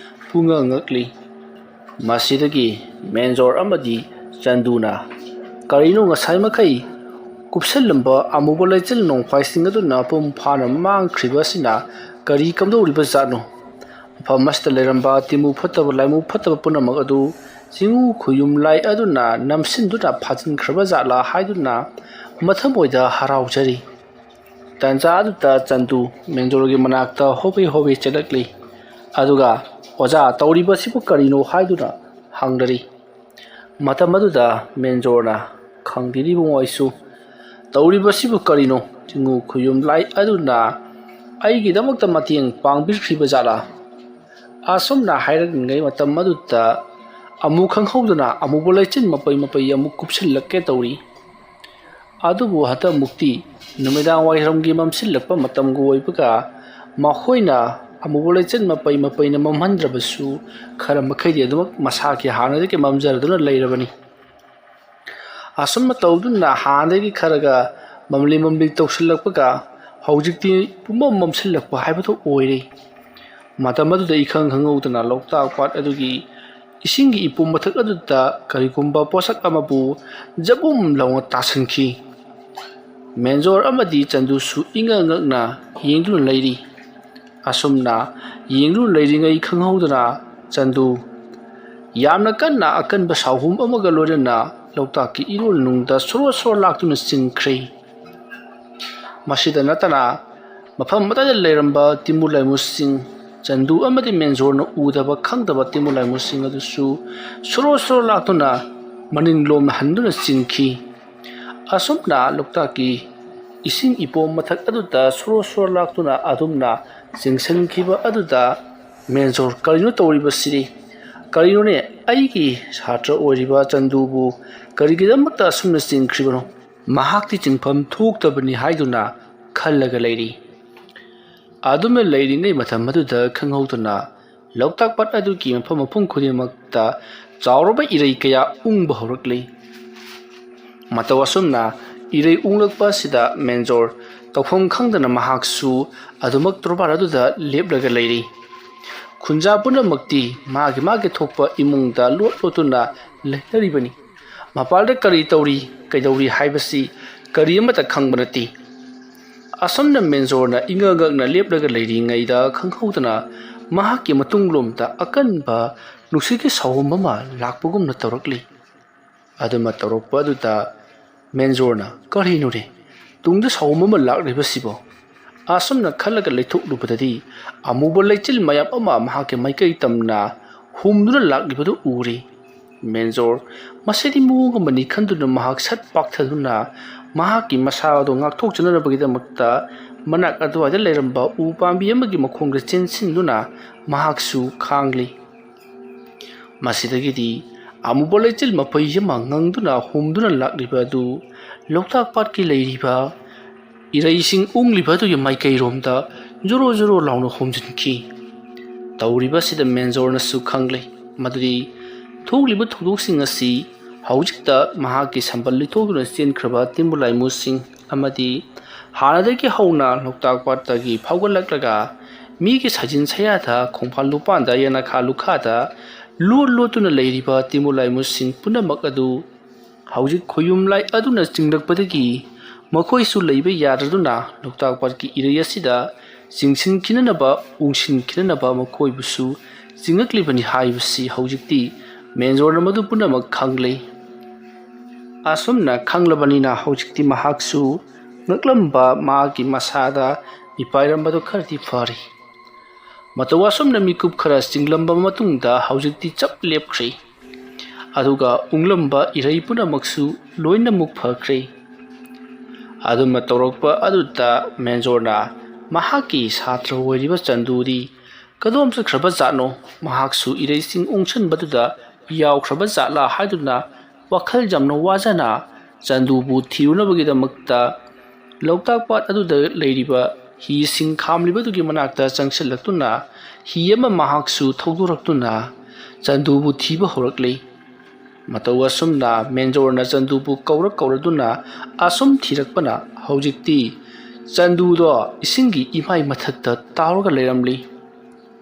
ꯄꯨꯡꯉꯛ ꯉꯛꯂꯤ꯫ ꯃꯁꯤꯗꯒꯤ ꯃꯦꯟꯖꯣꯔ ꯑꯃꯗꯤ ꯆꯟꯗꯨꯅ ꯀꯔꯤꯅꯣ ꯉꯁꯥꯏ ꯃꯈꯩ ꯀꯨꯞꯁꯜꯂꯝꯕ ꯑꯃꯨꯕ ꯂꯩꯆꯤꯜ ꯅꯣꯡꯐꯥꯏꯁꯤꯡ ꯑꯗꯨꯅ ꯃꯄꯨꯡ ꯐꯥꯅ ꯃꯥꯡꯈ꯭ꯔꯤꯕ ꯑꯁꯤꯅ ꯀꯔꯤ ꯀꯝꯗꯧꯔꯤꯕ ꯖꯥꯠꯅꯣ? ꯃꯐꯝ ꯑꯁꯤꯗ ꯂꯩꯔꯝꯕ ꯇꯤꯝꯕꯨ ꯐꯠꯇꯕ ꯂꯥꯏꯃꯨ ꯐꯠꯇꯕ ꯄꯨꯝꯅꯃꯛ ꯑꯗꯨ ꯆꯤꯡꯎ ꯈꯨꯌꯨꯝ ꯂꯥꯏ ꯑꯗꯨꯅ ꯅꯝꯁꯤꯟꯗꯨꯅ ꯐꯥꯖꯤꯟꯈ꯭ꯔꯕ ꯖꯥꯠꯂꯥ ꯍꯥꯏꯗꯨꯅ ꯃꯊꯃꯣꯏꯗ ꯍꯔꯥꯎꯖꯔꯤ꯫ ꯇꯥꯟꯖꯥ ꯑꯗꯨꯗ ꯆꯟꯗꯨ ꯃꯦꯟꯖꯣꯔꯒꯤ ꯃꯅꯥꯛꯇ ꯍꯣꯕꯦ ꯆꯠꯂꯛꯂꯤ꯫ ꯑꯗꯨꯒ "ꯑꯣꯖꯥ, ꯇꯧꯔꯤꯕꯁꯤꯕꯨ ꯀꯔꯤꯅꯣ?" ꯍꯥꯏꯗꯨꯅ ꯍꯪꯂꯔꯤ꯫ ꯃꯇꯝ ꯑꯗꯨꯗ ꯃꯦꯟꯖꯣꯔꯅ "ꯈꯪꯗꯦꯅꯦ ꯏꯕꯨꯡꯉꯣ, ꯑꯩꯁꯨ ꯇꯧꯔꯤꯕꯁꯤꯕꯨ ꯀꯔꯤꯅꯣ? ꯆꯤꯡꯎ ꯈꯨꯌꯨꯝ ꯂꯥꯏ ꯑꯗꯨꯅ ꯑꯩꯒꯤꯗꯃꯛꯇ ꯃꯇꯦꯡ ꯄꯥꯡꯕꯤꯈ꯭ꯔꯤꯕ ꯖꯥꯠꯂꯥ?" ꯑꯁꯨꯝꯅ ꯍꯥꯏꯔꯛꯂꯤꯉꯩ ꯃꯇꯝ ꯑꯗꯨꯗ ꯑꯃꯨꯛ ꯈꯪꯍꯧꯗꯅ ꯑꯃꯨꯕ ꯂꯩꯆꯤꯟ ꯃꯄꯩ ꯑꯃꯨꯛ ꯀꯨꯞꯁꯤꯜꯂꯛꯀꯦ ꯇꯧꯔꯤ꯫ ꯑꯗꯨꯕꯨ ꯍꯟꯗꯛꯃꯨꯛꯇꯤ ꯅꯨꯃꯤꯗꯥꯡ ꯋꯥꯏꯔꯝꯒꯤ ꯃꯝꯁꯤꯜꯂꯛꯄ ꯃꯇꯝꯒ ꯑꯣꯏꯕꯒ ꯃꯈꯣꯏꯅ ꯑꯃꯨꯕ ꯂꯩꯆꯤꯟ ꯃꯄꯩꯅ ꯃꯝꯍꯟꯗ꯭ꯔꯕꯁꯨ ꯈꯔ ꯃꯈꯩꯗꯤ ꯑꯗꯨꯃꯛ ꯃꯁꯥꯒꯤ ꯍꯥꯟꯅꯗꯒꯤ ꯃꯝꯖꯔꯗꯨꯅ ꯂꯩꯔꯕꯅꯤ꯫ ꯑꯁꯨꯝꯅ ꯇꯧꯗꯨꯅ ꯍꯥꯟꯅꯗꯒꯤ ꯈꯔꯒ ꯃꯝꯂꯤ ꯇꯧꯁꯤꯜꯂꯛꯄꯒ ꯍꯧꯖꯤꯛꯇꯤ ꯄꯨꯝꯃꯝ ꯃꯝꯁꯤꯜꯂꯛꯄ ꯍꯥꯏꯕꯗꯨ ꯑꯣꯏꯔꯦ꯫ ꯃꯇꯝ ꯑꯗꯨꯗ ꯏꯈꯪ ꯈꯪꯍꯧꯗꯅ ꯂꯣꯛꯇꯥꯛ ꯄꯥꯠ ꯑꯗꯨꯒꯤ ꯏꯁꯤꯡꯒꯤ ꯏꯄꯣꯝ ꯃꯊꯛ ꯑꯗꯨꯗ ꯀꯔꯤꯒꯨꯝꯕ ꯄꯣꯠꯁꯛ ꯑꯃꯕꯨ ꯖꯕꯨꯝ ꯂꯥꯎꯅ ꯇꯥꯁꯟꯈꯤ꯫ ꯃꯦꯟꯖꯣꯔ ꯑꯃꯗꯤ ꯆꯟꯗꯨꯁꯨ ꯏꯉꯛ ꯉꯛꯅ ꯌꯦꯡꯗꯨꯅ ꯂꯩꯔꯤ꯫ ꯑꯁꯨꯝꯅ ꯌꯦꯡꯗꯨꯅ ꯂꯩꯔꯤꯉꯩ ꯈꯪꯍꯧꯗꯅ ꯆꯟꯗꯨ ꯌꯥꯝꯅ ꯀꯟꯅ ꯑꯀꯟꯕ ꯁꯥꯎꯍꯨꯝ ꯑꯃꯒ ꯂꯣꯏꯅꯅ ꯂꯣꯛꯇꯥꯛꯀꯤ ꯏꯔꯣꯜꯅꯨꯡꯗ ꯁꯣꯔꯣ ꯂꯥꯛꯇꯨꯅ ꯆꯤꯡꯈ꯭ꯔꯦ꯫ ꯃꯁꯤꯗ ꯅꯠꯇꯅ ꯃꯐꯝ ꯑꯗꯨꯗ ꯂꯩꯔꯝꯕ ꯇꯤꯝꯕꯨ ꯂꯥꯏꯃꯨꯁꯤꯡ ꯆꯟꯗꯨ ꯑꯃꯗꯤ ꯃꯦꯟꯖꯣꯔꯅ ꯎꯗꯕ ꯈꯪꯗꯕ ꯇꯤꯝꯕꯨ ꯂꯥꯏꯃꯨꯁꯤꯡ ꯑꯗꯨꯁꯨ ꯁꯣꯔꯣ ꯂꯥꯛꯇꯨꯅ ꯃꯅꯤꯡꯂꯣꯝ ꯍꯟꯗꯨꯅ ꯆꯤꯡꯈꯤ꯫ ꯑꯁꯨꯝꯅ ꯂꯣꯛꯇꯥꯛꯀꯤ ꯏꯁꯤꯡ ꯏꯄꯣꯝ ꯃꯊꯛ ꯑꯗꯨꯗ ꯁꯣꯔꯣ ꯂꯥꯛꯇꯨꯅ ꯑꯗꯨꯝꯅ ꯆꯤꯡꯁꯤꯟꯈꯤꯕ ꯑꯗꯨꯗ ꯃꯦꯟꯖꯣꯔ "ꯀꯔꯤꯅꯣ ꯇꯧꯔꯤꯕꯁꯤꯗꯤ? ꯀꯔꯤꯅꯣꯅꯦ, ꯑꯩꯒꯤ ꯁꯥꯇ꯭ꯔ ꯑꯣꯏꯔꯤꯕ ꯆꯟꯗꯨꯕꯨ ꯀꯔꯤꯒꯤꯗꯃꯛꯇ ꯑꯁꯨꯝꯅ ꯆꯤꯡꯈ꯭ꯔꯤꯕꯅꯣ? ꯃꯍꯥꯛꯇꯤ ꯆꯤꯡꯐꯝ ꯊꯣꯛꯇꯕꯅꯤ" ꯍꯥꯏꯗꯨꯅ ꯈꯜꯂꯒ ꯂꯩꯔꯤ꯫ ꯑꯗꯨꯝꯅ ꯂꯩꯔꯤꯉꯩ ꯃꯇꯝ ꯑꯗꯨꯗ ꯈꯪꯍꯧꯗꯅ ꯂꯣꯛꯇꯥꯛ ꯄꯥꯠ ꯑꯗꯨꯒꯤ ꯃꯐꯝ ꯈꯨꯗꯤꯡꯃꯛꯇ ꯆꯥꯎꯔꯕ ꯏꯔꯩ ꯀꯌꯥ ꯎꯪꯕ ꯍꯧꯔꯛꯂꯤ꯫ ꯃꯇꯧ ꯑꯁꯨꯝꯅ ꯏꯔꯩ ꯎꯪꯂꯛꯄ ꯑꯁꯤꯗ ꯃꯦꯟꯖꯣꯔ ꯇꯧꯐꯝ ꯈꯪꯗꯅ ꯃꯍꯥꯛꯁꯨ ꯑꯗꯨꯃꯛ ꯇꯣꯔꯕꯥꯟ ꯑꯗꯨꯗ ꯂꯦꯞꯂꯒ ꯂꯩꯔꯤ꯫ ꯈꯨꯟꯖꯥ ꯄꯨꯝꯅꯃꯛꯇꯤ ꯃꯥꯒꯤ ꯊꯣꯛꯄ ꯏꯃꯨꯡꯗ ꯂꯣꯠꯇꯨꯅ ꯂꯩꯅꯔꯤꯕꯅꯤ꯫ ꯃꯄꯥꯜꯗ ꯀꯔꯤ ꯇꯧꯔꯤ ꯀꯩꯗꯧꯔꯤ ꯍꯥꯏꯕꯁꯤ ꯀꯔꯤ ꯑꯃꯠꯇ ꯈꯪꯕ ꯅꯠꯇꯦ ꯑꯁꯣꯝꯅ ꯃꯦꯟꯖꯣꯔꯅ ꯏꯉꯛꯉꯛꯅ ꯂꯦꯞꯂꯒ ꯂꯩꯔꯤꯉꯩꯗ ꯈꯪꯍꯧꯗꯅ ꯃꯍꯥꯛꯀꯤ ꯃꯇꯨꯡꯂꯣꯝꯗ ꯑꯀꯟꯕ ꯅꯨꯡꯁꯤꯠꯀꯤ ꯁꯥꯎꯝ ꯑꯃ ꯂꯥꯛꯄꯒꯨꯝꯅ ꯇꯧꯔꯛꯂꯤ ꯑꯗꯨꯃ ꯇꯧꯔꯛꯄ ꯑꯗꯨꯗ ꯃꯦꯟꯖꯣꯔꯅ ꯀꯔꯤꯅꯣꯅꯦ ꯇꯨꯡꯗ ꯁꯥꯎꯝ ꯑꯃ ꯂꯥꯛꯂꯤꯕꯁꯤꯕꯣ ꯑꯁꯨꯝꯅ ꯈꯜꯂꯒ ꯂꯩꯊꯣꯛꯂꯨꯕꯗꯗꯤ ꯑꯃꯨꯕ ꯂꯩꯆꯤꯜ ꯃꯌꯥꯝ ꯑꯃ ꯃꯍꯥꯛꯀꯤ ꯃꯥꯏꯀꯩ ꯇꯝꯅ ꯍꯨꯝꯗꯨꯅ ꯂꯥꯛꯂꯤꯕꯗꯨ ꯎꯔꯤ ꯃꯦꯟꯖꯣꯔ ꯃꯁꯤꯗꯤ ꯃꯑꯣꯡ ꯑꯃꯅꯤ ꯈꯟꯗꯨꯅ ꯃꯍꯥꯛ ꯁꯠ ꯄꯥꯛꯊꯗꯨꯅ ꯃꯍꯥꯛꯀꯤ ꯃꯁꯥ ꯑꯗꯨ ꯉꯥꯛꯊꯣꯛꯆꯅꯕꯒꯤꯗꯃꯛꯇ ꯃꯅꯥꯛ ꯑꯗꯨꯋꯥꯏꯗ ꯂꯩꯔꯝꯕ ꯎ ꯄꯥꯝꯕꯤ ꯑꯃꯒꯤ ꯃꯈꯣꯡꯗ ꯆꯦꯟꯁꯤꯟꯗꯨꯅ ꯃꯍꯥꯛꯁꯨ ꯈꯥꯡꯂꯤ ꯃꯁꯤꯗꯒꯤꯗꯤ ꯑꯃꯨꯕ ꯂꯩꯆꯤꯜ ꯃꯄꯩ ꯑꯃ ꯉꯪꯗꯨꯅ ꯍꯨꯝꯗꯨꯅ ꯂꯥꯛꯂꯤꯕ ꯑꯗꯨ ꯂꯣꯛꯇꯥꯛ ꯄꯥꯠꯀꯤ ꯂꯩꯔꯤꯕ ꯏꯔꯩꯁꯤꯡ ꯎꯪꯂꯤꯕ ꯑꯗꯨꯒꯤ ꯃꯥꯏꯀꯩꯔꯣꯝꯗ ꯖꯣꯔꯣ ꯖꯣꯔꯣ ꯂꯥꯎꯅ ꯍꯣꯝꯖꯤꯟꯈꯤ ꯇꯧꯔꯤꯕꯁꯤꯗ ꯃꯦꯟꯖꯣꯔꯅꯁꯨ ꯈꯪꯂꯦ ꯃꯗꯨꯗꯤ ꯊꯣꯛꯂꯤꯕ ꯊꯧꯗꯣꯛꯁꯤꯡ ꯑꯁꯤ ꯍꯧꯖꯤꯛꯇ ꯃꯍꯥꯛꯀꯤ ꯁꯝꯕꯜ ꯂꯤꯊꯣꯛꯇꯨꯅ ꯆꯦꯟꯈ꯭ꯔꯕ ꯇꯤꯝꯕꯨ ꯂꯥꯏꯃꯨꯁꯤꯡ ꯑꯃꯗꯤ ꯍꯥꯟꯅꯗꯒꯤ ꯍꯧꯅ ꯂꯣꯛꯇꯥꯛ ꯄꯥꯠꯇꯒꯤ ꯐꯥꯎꯒꯠꯂꯛꯂꯒ ꯃꯤꯒꯤ ꯁꯥꯖꯤꯟ ꯁꯌꯥꯗ ꯈꯣꯡꯐꯥꯟ ꯂꯨꯄꯥꯟꯗ ꯌꯦꯅꯈꯥ ꯂꯨꯈꯥꯗ ꯂꯣꯠ ꯂꯣꯠꯇꯨꯅ ꯂꯩꯔꯤꯕ ꯇꯤꯝꯕꯨ ꯂꯥꯏꯃꯨꯁꯤꯡ ꯄꯨꯝꯅꯃꯛ ꯑꯗꯨ ꯍꯧꯖꯤꯛ ꯈꯣꯌꯨꯝ ꯂꯥꯏ ꯑꯗꯨꯅ ꯆꯤꯡꯂꯛꯄꯗꯒꯤ ꯃꯈꯣꯏꯁꯨ ꯂꯩꯕ ꯌꯥꯗꯗꯨꯅ ꯂꯣꯛꯇꯥꯛ ꯄꯥꯠꯀꯤ ꯏꯔꯩ ꯑꯁꯤꯗ ꯆꯤꯡꯁꯤꯟꯈꯤꯅꯅꯕ ꯎꯡꯁꯤꯟꯈꯤꯅꯅꯕ ꯃꯈꯣꯏꯕꯨꯁꯨ ꯆꯤꯡꯉꯛꯂꯤꯕꯅꯤ ꯍꯥꯏꯕꯁꯤ ꯍꯧꯖꯤꯛꯇꯤ ꯃꯦꯟꯖꯣꯔꯅ ꯃꯗꯨ ꯄꯨꯝꯅꯃꯛ ꯈꯪꯂꯦ ꯑꯁꯨꯝꯅ ꯈꯪꯂꯕꯅꯤꯅ ꯍꯧꯖꯤꯛꯇꯤ ꯃꯍꯥꯛꯁꯨ ꯉꯛꯂꯝꯕ ꯃꯥꯒꯤ ꯃꯁꯥꯗ ꯃꯤꯄꯥꯏꯔꯝꯕꯗꯨ ꯈꯔꯗꯤ ꯐꯔꯤ ꯃꯇꯧ ꯑꯁꯨꯝꯅ ꯃꯤꯀꯨꯞ ꯈꯔ ꯆꯤꯡꯂꯝꯕ ꯃꯇꯨꯡꯗ ꯍꯧꯖꯤꯛꯇꯤ ꯆꯞ ꯂꯦꯞꯈ꯭ꯔꯦ ꯑꯗꯨꯒ ꯎꯡꯂꯝꯕ ꯏꯔꯩ ꯄꯨꯝꯅꯃꯛꯁꯨ ꯂꯣꯏꯅꯃꯛ ꯐꯈ꯭ꯔꯦ ꯑꯗꯨꯃ ꯇꯧꯔꯛꯄ ꯑꯗꯨꯗ ꯃꯦꯟꯖꯣꯔꯅ ꯃꯍꯥꯛꯀꯤ ꯁꯥꯇ꯭ꯔ ꯑꯣꯏꯔꯤꯕ ꯆꯟꯗꯨꯗꯤ ꯀꯗꯣꯝ ꯆꯠꯈ꯭ꯔꯕ ꯖꯥꯠꯅꯣ ꯃꯍꯥꯛꯁꯨ ꯏꯔꯩꯁꯤꯡ ꯎꯡꯁꯟꯕꯗꯨꯗ ꯌꯥꯎꯈ꯭ꯔꯕ ꯖꯥꯠꯂꯥ ꯍꯥꯏꯗꯨꯅ ꯋꯥꯈꯜ ꯌꯥꯝꯅ ꯋꯥꯖꯅ ꯆꯟꯗꯨꯕꯨ ꯊꯤꯔꯨꯅꯕꯒꯤꯗꯃꯛꯇ ꯂꯣꯛꯇꯥꯛ ꯄꯥꯠ ꯑꯗꯨꯗ ꯂꯩꯔꯤꯕ ꯍꯤꯁꯤꯡ ꯈꯥꯝꯂꯤꯕꯗꯨꯒꯤ ꯃꯅꯥꯛꯇ ꯆꯪꯁꯤꯜꯂꯛꯇꯨꯅ ꯍꯤ ꯑꯃ ꯃꯍꯥꯛꯁꯨ ꯊꯧꯗꯣꯔꯛꯇꯨꯅ ꯆꯟꯗꯨꯕꯨ ꯊꯤꯕ ꯍꯧꯔꯛꯂꯤ ꯃꯇꯧ ꯑꯁꯨꯝꯅ ꯃꯦꯟꯖꯣꯔꯅ ꯆꯟꯗꯨꯕꯨ ꯀꯧꯔꯗꯨꯅ ꯑꯁꯨꯝ ꯊꯤꯔꯛꯄꯅ ꯍꯧꯖꯤꯛꯇꯤ ꯆꯟꯗꯨꯗꯣ ꯏꯁꯤꯡꯒꯤ ꯏꯃꯥꯏ ꯃꯊꯛꯇ ꯇꯥꯎꯔꯒ ꯂꯩꯔꯝꯂꯤ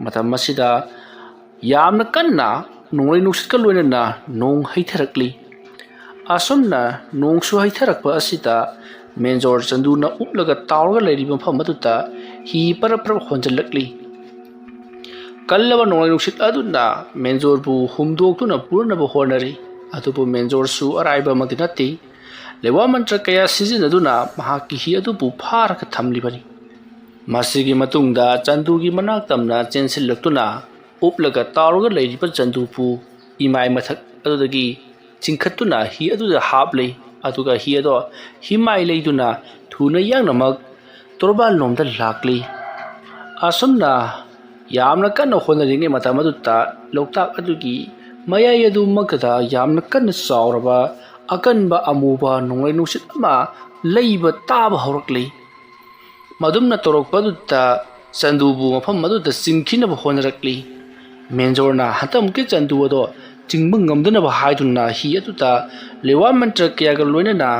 ꯃꯇꯝ ꯑꯁꯤꯗ ꯌꯥꯝꯅ ꯀꯟꯅ ꯅꯣꯡꯂꯩ ꯅꯨꯡꯁꯤꯠꯀ ꯂꯣꯏꯅꯅ ꯅꯣꯡ ꯍꯩꯊꯔꯛꯂꯤ ꯑꯁꯨꯝꯅ ꯅꯣꯡꯁꯨ ꯍꯩꯊꯔꯛꯄ ꯑꯁꯤꯗ ꯃꯦꯟꯖꯣꯔ ꯆꯟꯗꯨꯅ ꯎꯞꯂꯒ ꯇꯥꯎꯔꯒ ꯂꯩꯔꯤꯕ ꯃꯐꯝ ꯑꯗꯨꯗ ꯍꯤ ꯄꯔꯞ ꯄꯔꯞ ꯍꯣꯟꯖꯜꯂꯛꯂꯤ ꯀꯜꯂꯕ ꯅꯣꯡꯂꯩ ꯅꯨꯡꯁꯤꯠ ꯑꯗꯨꯅ ꯃꯦꯟꯖꯣꯔꯕꯨ ꯍꯨꯝꯗꯣꯛꯇꯨꯅ ꯄꯨꯔꯅꯕ ꯍꯣꯠꯅꯔꯤ ꯑꯗꯨꯕꯨ ꯃꯦꯟꯖꯣꯔꯁꯨ ꯑꯔꯥꯏꯕ ꯑꯃꯗꯤ ꯅꯠꯇꯦ ꯂꯩꯋꯥ ꯃꯟꯇ꯭ꯔ ꯀꯌꯥ ꯁꯤꯖꯤꯟꯅꯗꯨꯅ ꯃꯍꯥꯛꯀꯤ ꯍꯤ ꯑꯗꯨꯕꯨ ꯐꯥꯔꯒ ꯊꯝꯂꯤꯕꯅꯤ ꯃꯁꯤꯒꯤ ꯃꯇꯨꯡꯗ ꯆꯟꯗꯨꯒꯤ ꯃꯅꯥꯛ ꯇꯝꯅ ꯆꯦꯟꯁꯤꯜꯂꯛꯇꯨꯅ ꯎꯞꯂꯒ ꯇꯥꯎꯔꯒ ꯂꯩꯔꯤꯕ ꯆꯟꯗꯨꯕꯨ ꯏꯃꯥꯏ ꯃꯊꯛ ꯑꯗꯨꯗꯒꯤ ꯆꯤꯡꯈꯠꯇꯨꯅ ꯍꯤ ꯑꯗꯨꯗ ꯍꯥꯞꯂꯤ ꯑꯗꯨꯒ ꯍꯤ ꯑꯗꯣ ꯍꯤꯃꯥꯏ ꯂꯩꯗꯨꯅ ꯊꯨꯅ ꯌꯥꯡꯅꯃꯛ ꯇꯣꯔꯕꯥꯟꯂꯣꯝꯗ ꯂꯥꯛꯂꯤ ꯑꯁꯨꯝꯅ ꯌꯥꯝꯅ ꯀꯟꯅ ꯍꯣꯠꯅꯔꯤꯉꯩ ꯃꯇꯝ ꯑꯗꯨꯗ ꯂꯣꯛꯇꯥꯛ ꯑꯗꯨꯒꯤ ꯃꯌꯥꯏ ꯑꯗꯨꯃꯛꯇꯗ ꯌꯥꯝꯅ ꯀꯟꯅ ꯆꯥꯎꯔꯕ ꯑꯀꯟꯕ ꯑꯃꯨꯕ ꯅꯣꯡꯂꯩ ꯅꯨꯡꯁꯤꯠ ꯑꯃ ꯂꯩꯕ ꯇꯥꯕ ꯍꯧꯔꯛꯂꯤ ꯃꯗꯨꯝꯅ ꯇꯧꯔꯛꯄ ꯑꯗꯨꯗ ꯆꯟꯗꯨꯕꯨ ꯃꯐꯝ ꯑꯗꯨꯗ ꯆꯤꯡꯈꯤꯅꯕ ꯍꯣꯠꯅꯔꯛꯂꯤ ꯃꯦꯟꯖꯣꯔꯅ ꯍꯟꯇꯛꯃꯨꯛꯀꯤ ꯆꯟꯗꯨ ꯑꯗꯣ ꯆꯤꯡꯕ ꯉꯝꯗꯅꯕ ꯍꯥꯏꯗꯨꯅ ꯍꯤ ꯑꯗꯨꯗ ꯂꯩꯋꯥ ꯃꯟꯇ꯭ꯔ ꯀꯌꯥꯒ ꯂꯣꯏꯅꯅ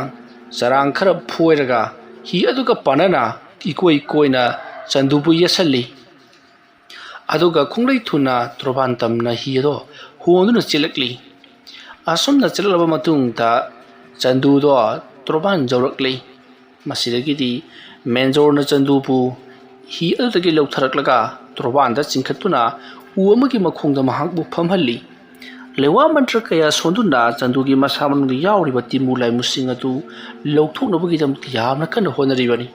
ꯆꯔꯥꯡ ꯈꯔ ꯐꯣꯏꯔꯒ हि अदुगा पानना इकोई कोइना चंदुबु येसल्ली अदुगा खुंगलै थुना त्रोबान तमना हि अदो होंदुना चिलकली असुमना चिलकलबा मतुंगदा चंदुदो त्रोबान जौरकली मसिदगिदी मेंजोरना चंदुबु हि अदुदगी लौथरकलगा त्रोबानदा चिंखतुना उ अमगी मखोंगदा महाकबु फमहल्ली लेवा मंत्र कया सोंदुना चंदुगी मसामनुंग यावरिबा तिमु लाइमुसिंग अदु लौथोकनबगिदमति यामना कन्न होनरिबनी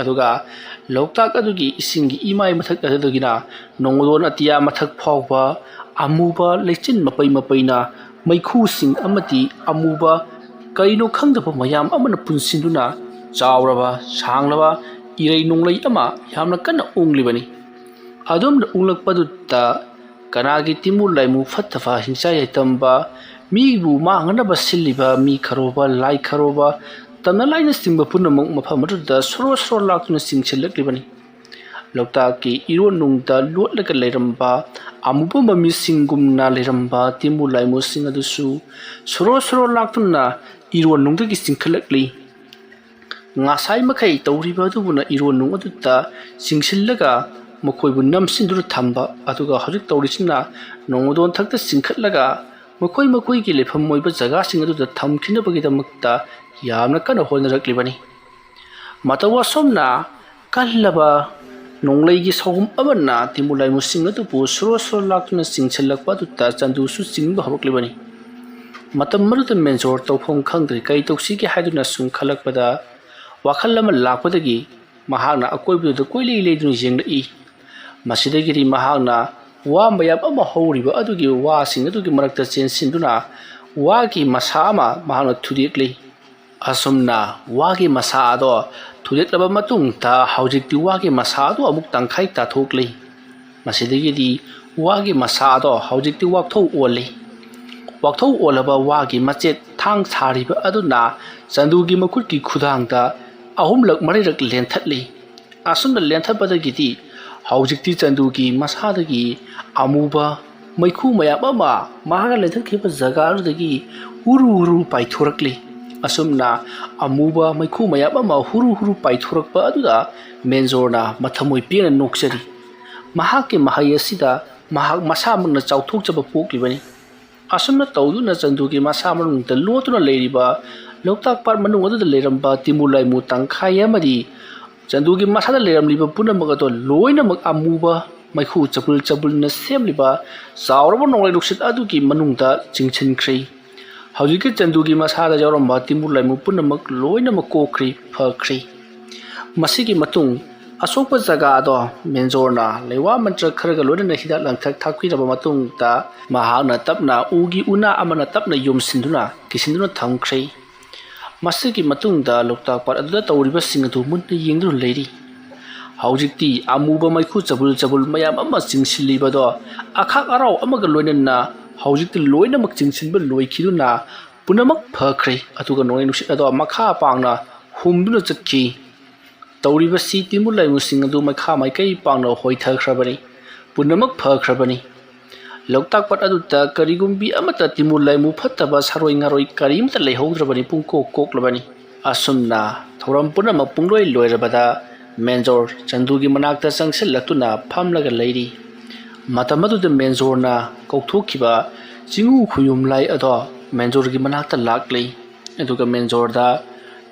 अदुगा लौताक अदुगी इसिंगी इमाई मथक अदुगिना नोंगदोन अतिया मथक फावबा अमुबा लेचिन मपै मपैना मैखुसिंग अमति अमुबा करिनो खंगदबा मयाम अमना पुनसिंदुना चावरबा सांगलबा इरै नोंगलै अमा यामना कन्न ओंग्लिबनी अदुमना उंगलकपदुत्ता कनागी तिमु लाइमु फत्तफा हिंसा याइतंबा मीबु मांगनबा सिल्लिबा मी खरोबा लाई खरोबा तमना लाइना सिंबा पुनमक मफमदुदा सरो सरो लाक्तुना सिंगसिलकलिबनी लौताकी इरोन नुंगदा लोटलगा लेरंबा अमुबा ममी सिंगुमना लेरंबा तिमु लाइमु सिंग अदुसु सरो सरो लाक्तुना इरोन नुंगदगी सिंखलकली ngasai makai tawriba adubuna iron nung adutta singsillaga मखोइबु नमसिंदुर थंबा अदुगा हजिक तौरिसिना नोंगदोन थक्ता सिंखतलगा ꯃꯈꯣꯏꯒꯤ ꯂꯩꯐꯝ ꯑꯣꯏꯕ ꯖꯒꯥꯁꯤꯡ ꯑꯗꯨꯗ ꯊꯝꯈꯤꯅꯕꯒꯤꯗꯃꯛꯇ ꯌꯥꯝꯅ ꯀꯟꯅ ꯍꯣꯠꯅꯔꯛꯂꯤꯕꯅꯤ꯫ ꯃꯇꯧ ꯑꯁꯨꯝꯅ ꯀꯜꯂꯕ ꯅꯣꯡꯂꯩꯒꯤ ꯁꯥꯎꯍꯨꯝ ꯑꯃꯅ ꯇꯤꯃꯨ ꯂꯥꯏꯃꯨꯁꯤꯡ ꯑꯗꯨꯕꯨ ꯁꯣꯔꯣ ꯁꯣꯔꯣ ꯂꯥꯛꯇꯨꯅ ꯆꯤꯡꯁꯤꯜꯂꯛꯄ ꯑꯗꯨꯗ ꯆꯟꯗꯨꯁꯨ ꯆꯤꯡꯕ ꯍꯧꯔꯛꯂꯤꯕꯅꯤ꯫ ꯃꯇꯝ ꯑꯗꯨꯗ ꯃꯦꯟꯖꯣꯔ ꯇꯧꯐꯝ ꯈꯪꯗ꯭ꯔꯦ ꯀꯔꯤ ꯇꯧꯁꯤꯒꯦ ꯍꯥꯏꯗꯨꯅ ꯁꯨꯝ ꯈꯜꯂꯛꯄꯗ ꯋꯥꯈꯜ ꯑꯃ ꯂꯥꯛꯄꯗꯒꯤ ꯃꯍꯥꯛꯅ ꯑꯀꯣꯏꯕꯗꯨꯗ ꯀꯣꯏꯂꯩ ꯂꯩꯗꯨꯅ ꯌꯦꯡꯂꯛꯏ꯫ ꯃꯁꯤꯗꯒꯤꯗꯤ ꯃꯍꯥꯛꯅ ꯋꯥ ꯃꯌꯥꯝ ꯑꯃ ꯍꯧꯔꯤꯕ ꯑꯗꯨꯒꯤ ꯋꯥꯁꯤꯡ ꯑꯗꯨꯒꯤ ꯃꯔꯛꯇ ꯆꯦꯟꯁꯤꯟꯗꯨꯅ ꯋꯥꯒꯤ ꯃꯁꯥ ꯑꯃ ꯃꯍꯥꯛꯅ ꯊꯨꯗꯦꯛꯂꯤ꯫ ꯑꯁꯨꯝꯅ ꯋꯥꯒꯤ ꯃꯁꯥ ꯑꯗꯣ ꯊꯨꯗꯦꯛꯂꯕ ꯃꯇꯨꯡꯗ ꯍꯧꯖꯤꯛꯇꯤ ꯋꯥꯒꯤ ꯃꯁꯥ ꯑꯗꯣ ꯑꯃꯨꯛ ꯇꯪꯈꯥꯏ ꯇꯥꯊꯣꯛꯂꯤ꯫ ꯃꯁꯤꯗꯒꯤꯗꯤ ꯋꯥꯒꯤ ꯃꯁꯥ ꯑꯗꯣ ꯍꯧꯖꯤꯛꯇꯤ ꯋꯥꯛꯊꯧ ꯑꯣꯜꯂꯤ꯫ ꯋꯥꯛꯊꯧ ꯑꯣꯜꯂꯕ ꯋꯥꯒꯤ ꯃꯆꯦꯠ ꯊꯥꯡ ꯁꯥꯔꯤꯕ ꯑꯗꯨꯅ ꯆꯟꯗꯨꯒꯤ ꯃꯈꯨꯠꯀꯤ ꯈꯨꯗꯥꯡꯗ ꯑꯍꯨꯝꯂꯛ ꯃꯔꯤꯔꯛ ꯂꯦꯟꯊꯠꯂꯤ꯫ ꯑꯁꯨꯝꯅ ꯂꯦꯟꯊꯠꯄꯗꯒꯤꯗꯤ ꯍꯧꯖꯤꯛꯇꯤ ꯆꯟꯗꯨꯒꯤ ꯃꯁꯥꯗꯒꯤ ꯑꯃꯨꯕ ꯃꯩꯈꯨ ꯃꯌꯥꯝ ꯑꯃ ꯃꯍꯥꯛꯅ ꯂꯦꯟꯊꯠꯈꯤꯕ ꯖꯒꯥ ꯑꯗꯨꯗꯒꯤ ꯍꯨꯔꯨ ꯍꯨꯔꯨ ꯄꯥꯏꯊꯣꯔꯛꯂꯤ꯫ ꯑꯁꯨꯝꯅ ꯑꯃꯨꯕ ꯃꯩꯈꯨ ꯃꯌꯥꯝ ꯑꯃ ꯍꯨꯔꯨ ꯍꯨꯔꯨ ꯄꯥꯏꯊꯣꯔꯛꯄ ꯑꯗꯨꯗ ꯃꯦꯟꯖꯣꯔꯅ ꯃꯊꯃꯣꯏ ꯄꯦꯟꯅ ꯅꯣꯛꯆꯔꯤ꯫ ꯃꯍꯥꯛꯀꯤ ꯃꯍꯩ ꯑꯁꯤꯗ ꯃꯍꯥꯛ ꯃꯁꯥꯃꯛꯅ ꯆꯥꯎꯊꯣꯛꯆꯕ ꯄꯣꯛꯂꯤꯕꯅꯤ꯫ ꯑꯁꯨꯝꯅ ꯇꯧꯗꯨꯅ ꯆꯟꯗꯨꯒꯤ ꯃꯁꯥ ꯃꯅꯨꯡꯗ ꯂꯣꯠꯇꯨꯅ ꯂꯩꯔꯤꯕ ꯂꯣꯛꯇꯥꯛ ꯄꯥꯠ ꯃꯅꯨꯡ ꯑꯗꯨꯗ ꯂꯩꯔꯝꯕ ꯇꯤꯃꯨ ꯂꯥꯏꯃꯨ ꯇꯪꯈꯥꯏ ꯑꯃꯗꯤ ꯆꯟꯗꯨꯒꯤ ꯃꯁꯥꯗ ꯂꯩꯔꯝꯂꯤꯕ ꯄꯨꯝꯅꯃꯛ ꯑꯗꯣ ꯂꯣꯏꯅꯃꯛ ꯑꯃꯨꯕ ꯃꯩꯈꯨ ꯆꯕꯨꯜ ꯆꯕꯨꯜꯅ ꯁꯦꯝꯂꯤꯕ ꯆꯥꯎꯔꯕ ꯅꯣꯡꯂꯩ ꯅꯨꯡꯁꯤꯠ ꯑꯗꯨꯒꯤ ꯃꯅꯨꯡꯗ ꯆꯤꯡꯁꯤꯟꯈ꯭ꯔꯦ꯫ ꯍꯧꯖꯤꯛꯀꯤ ꯆꯟꯗꯨꯒꯤ ꯃꯁꯥꯗ ꯌꯥꯎꯔꯝꯕ ꯇꯤꯃꯨ ꯂꯥꯏꯃꯨ ꯄꯨꯝꯅꯃꯛ ꯂꯣꯏꯅꯃꯛ ꯀꯣꯛꯈ꯭ꯔꯦ, ꯐꯈ꯭ꯔꯦ꯫ ꯃꯁꯤꯒꯤ ꯃꯇꯨꯡ ꯑꯁꯣꯛꯄ ꯖꯒꯥ ꯑꯗꯣ ꯃꯦꯟꯖꯣꯔꯅ ꯂꯩꯋꯥ ꯃꯟꯇ꯭ꯔ ꯈꯔꯒ ꯂꯣꯏꯅꯅ ꯍꯤꯗꯥꯛ ꯂꯥꯡꯊꯛ ꯊꯥꯛꯄꯤꯔꯕ ꯃꯇꯨꯡꯗ ꯃꯍꯥꯛꯅ ꯇꯞꯅ ꯎꯒꯤ ꯎꯅꯥ ꯑꯃꯅ ꯇꯞꯅ ꯌꯣꯝꯁꯤꯟꯗꯨꯅ ꯀꯤꯁꯤꯟꯗꯨꯅ ꯊꯝꯈ꯭ꯔꯦ꯫ ꯃꯁꯤꯒꯤ ꯃꯇꯨꯡꯗ ꯂꯣꯛꯇꯥꯛ ꯄꯥꯠ ꯑꯗꯨꯗ ꯇꯧꯔꯤꯕꯁꯤꯡ ꯑꯗꯨ ꯃꯨꯟꯅ ꯌꯦꯡꯗꯨꯅ ꯂꯩꯔꯤ꯫ ꯍꯧꯖꯤꯛꯇꯤ ꯑꯃꯨꯕ ꯃꯩꯈꯨ ꯆꯕꯨꯜ ꯆꯕꯨꯜ ꯃꯌꯥꯝ ꯑꯃ ꯆꯤꯡꯁꯤꯜꯂꯤꯕꯗꯣ ꯑꯈꯥꯛ ꯑꯔꯥꯎ ꯑꯃꯒ ꯂꯣꯏꯅꯅ ꯍꯧꯖꯤꯛꯇꯤ ꯂꯣꯏꯅꯃꯛ ꯆꯤꯡꯁꯤꯟꯕ ꯂꯣꯏꯈꯤꯗꯨꯅ ꯄꯨꯝꯅꯃꯛ ꯐꯈ꯭ꯔꯦ꯫ ꯑꯗꯨꯒ ꯅꯣꯡꯂꯩ ꯅꯨꯡꯁꯤꯠ ꯑꯗꯣ ꯃꯈꯥ ꯄꯥꯡꯅ ꯍꯨꯝꯗꯨꯅ ꯆꯠꯈꯤ꯫ ꯇꯧꯔꯤꯕꯁꯤ ꯇꯤꯃꯨ ꯂꯥꯏꯃꯨꯁꯤꯡ ꯑꯗꯨ ꯃꯈꯥ ꯃꯥꯏꯀꯩ ꯄꯥꯡꯅ ꯍꯣꯏꯊꯈ꯭ꯔꯕꯅꯤ, ꯄꯨꯝꯅꯃꯛ ꯐꯈ꯭ꯔꯕꯅꯤ꯫ ꯂꯣꯛꯇꯥꯛ ꯄꯥꯠ ꯑꯗꯨꯗ ꯀꯔꯤꯒꯨꯝꯕꯤ ꯑꯃꯠꯇ ꯇꯤꯃꯨ ꯂꯥꯏꯃꯨ ꯐꯠꯇꯕ ꯁꯥꯔꯣꯏ ꯉꯥꯔꯣꯏ ꯀꯔꯤꯃꯠꯇ ꯂꯩꯍꯧꯗ꯭ꯔꯕꯅꯤ, ꯄꯨꯡꯀꯣꯛ ꯀꯣꯛꯂꯕꯅꯤ꯫ ꯑꯁꯨꯝꯅ ꯊꯧꯔꯝ ꯄꯨꯝꯅꯃꯛ ꯄꯨꯡꯂꯣꯏ ꯂꯣꯏꯔꯕꯗ ꯃꯦꯟꯖꯣꯔ ꯆꯟꯗꯨꯒꯤ ꯃꯅꯥꯛꯇ ꯆꯪꯁꯤꯜꯂꯛꯇꯨꯅ ꯐꯝꯂꯒ ꯂꯩꯔꯤ꯫ ꯃꯇꯝ ꯑꯗꯨꯗ ꯃꯦꯟꯖꯣꯔꯅ ꯀꯧꯊꯣꯛꯈꯤꯕ ꯆꯤꯉꯨ ꯈꯨꯌꯨꯝ ꯂꯥꯏ ꯑꯗꯣ ꯃꯦꯟꯖꯣꯔꯒꯤ ꯃꯅꯥꯛꯇ ꯂꯥꯛꯂꯤ꯫ ꯑꯗꯨꯒ ꯃꯦꯟꯖꯣꯔꯗ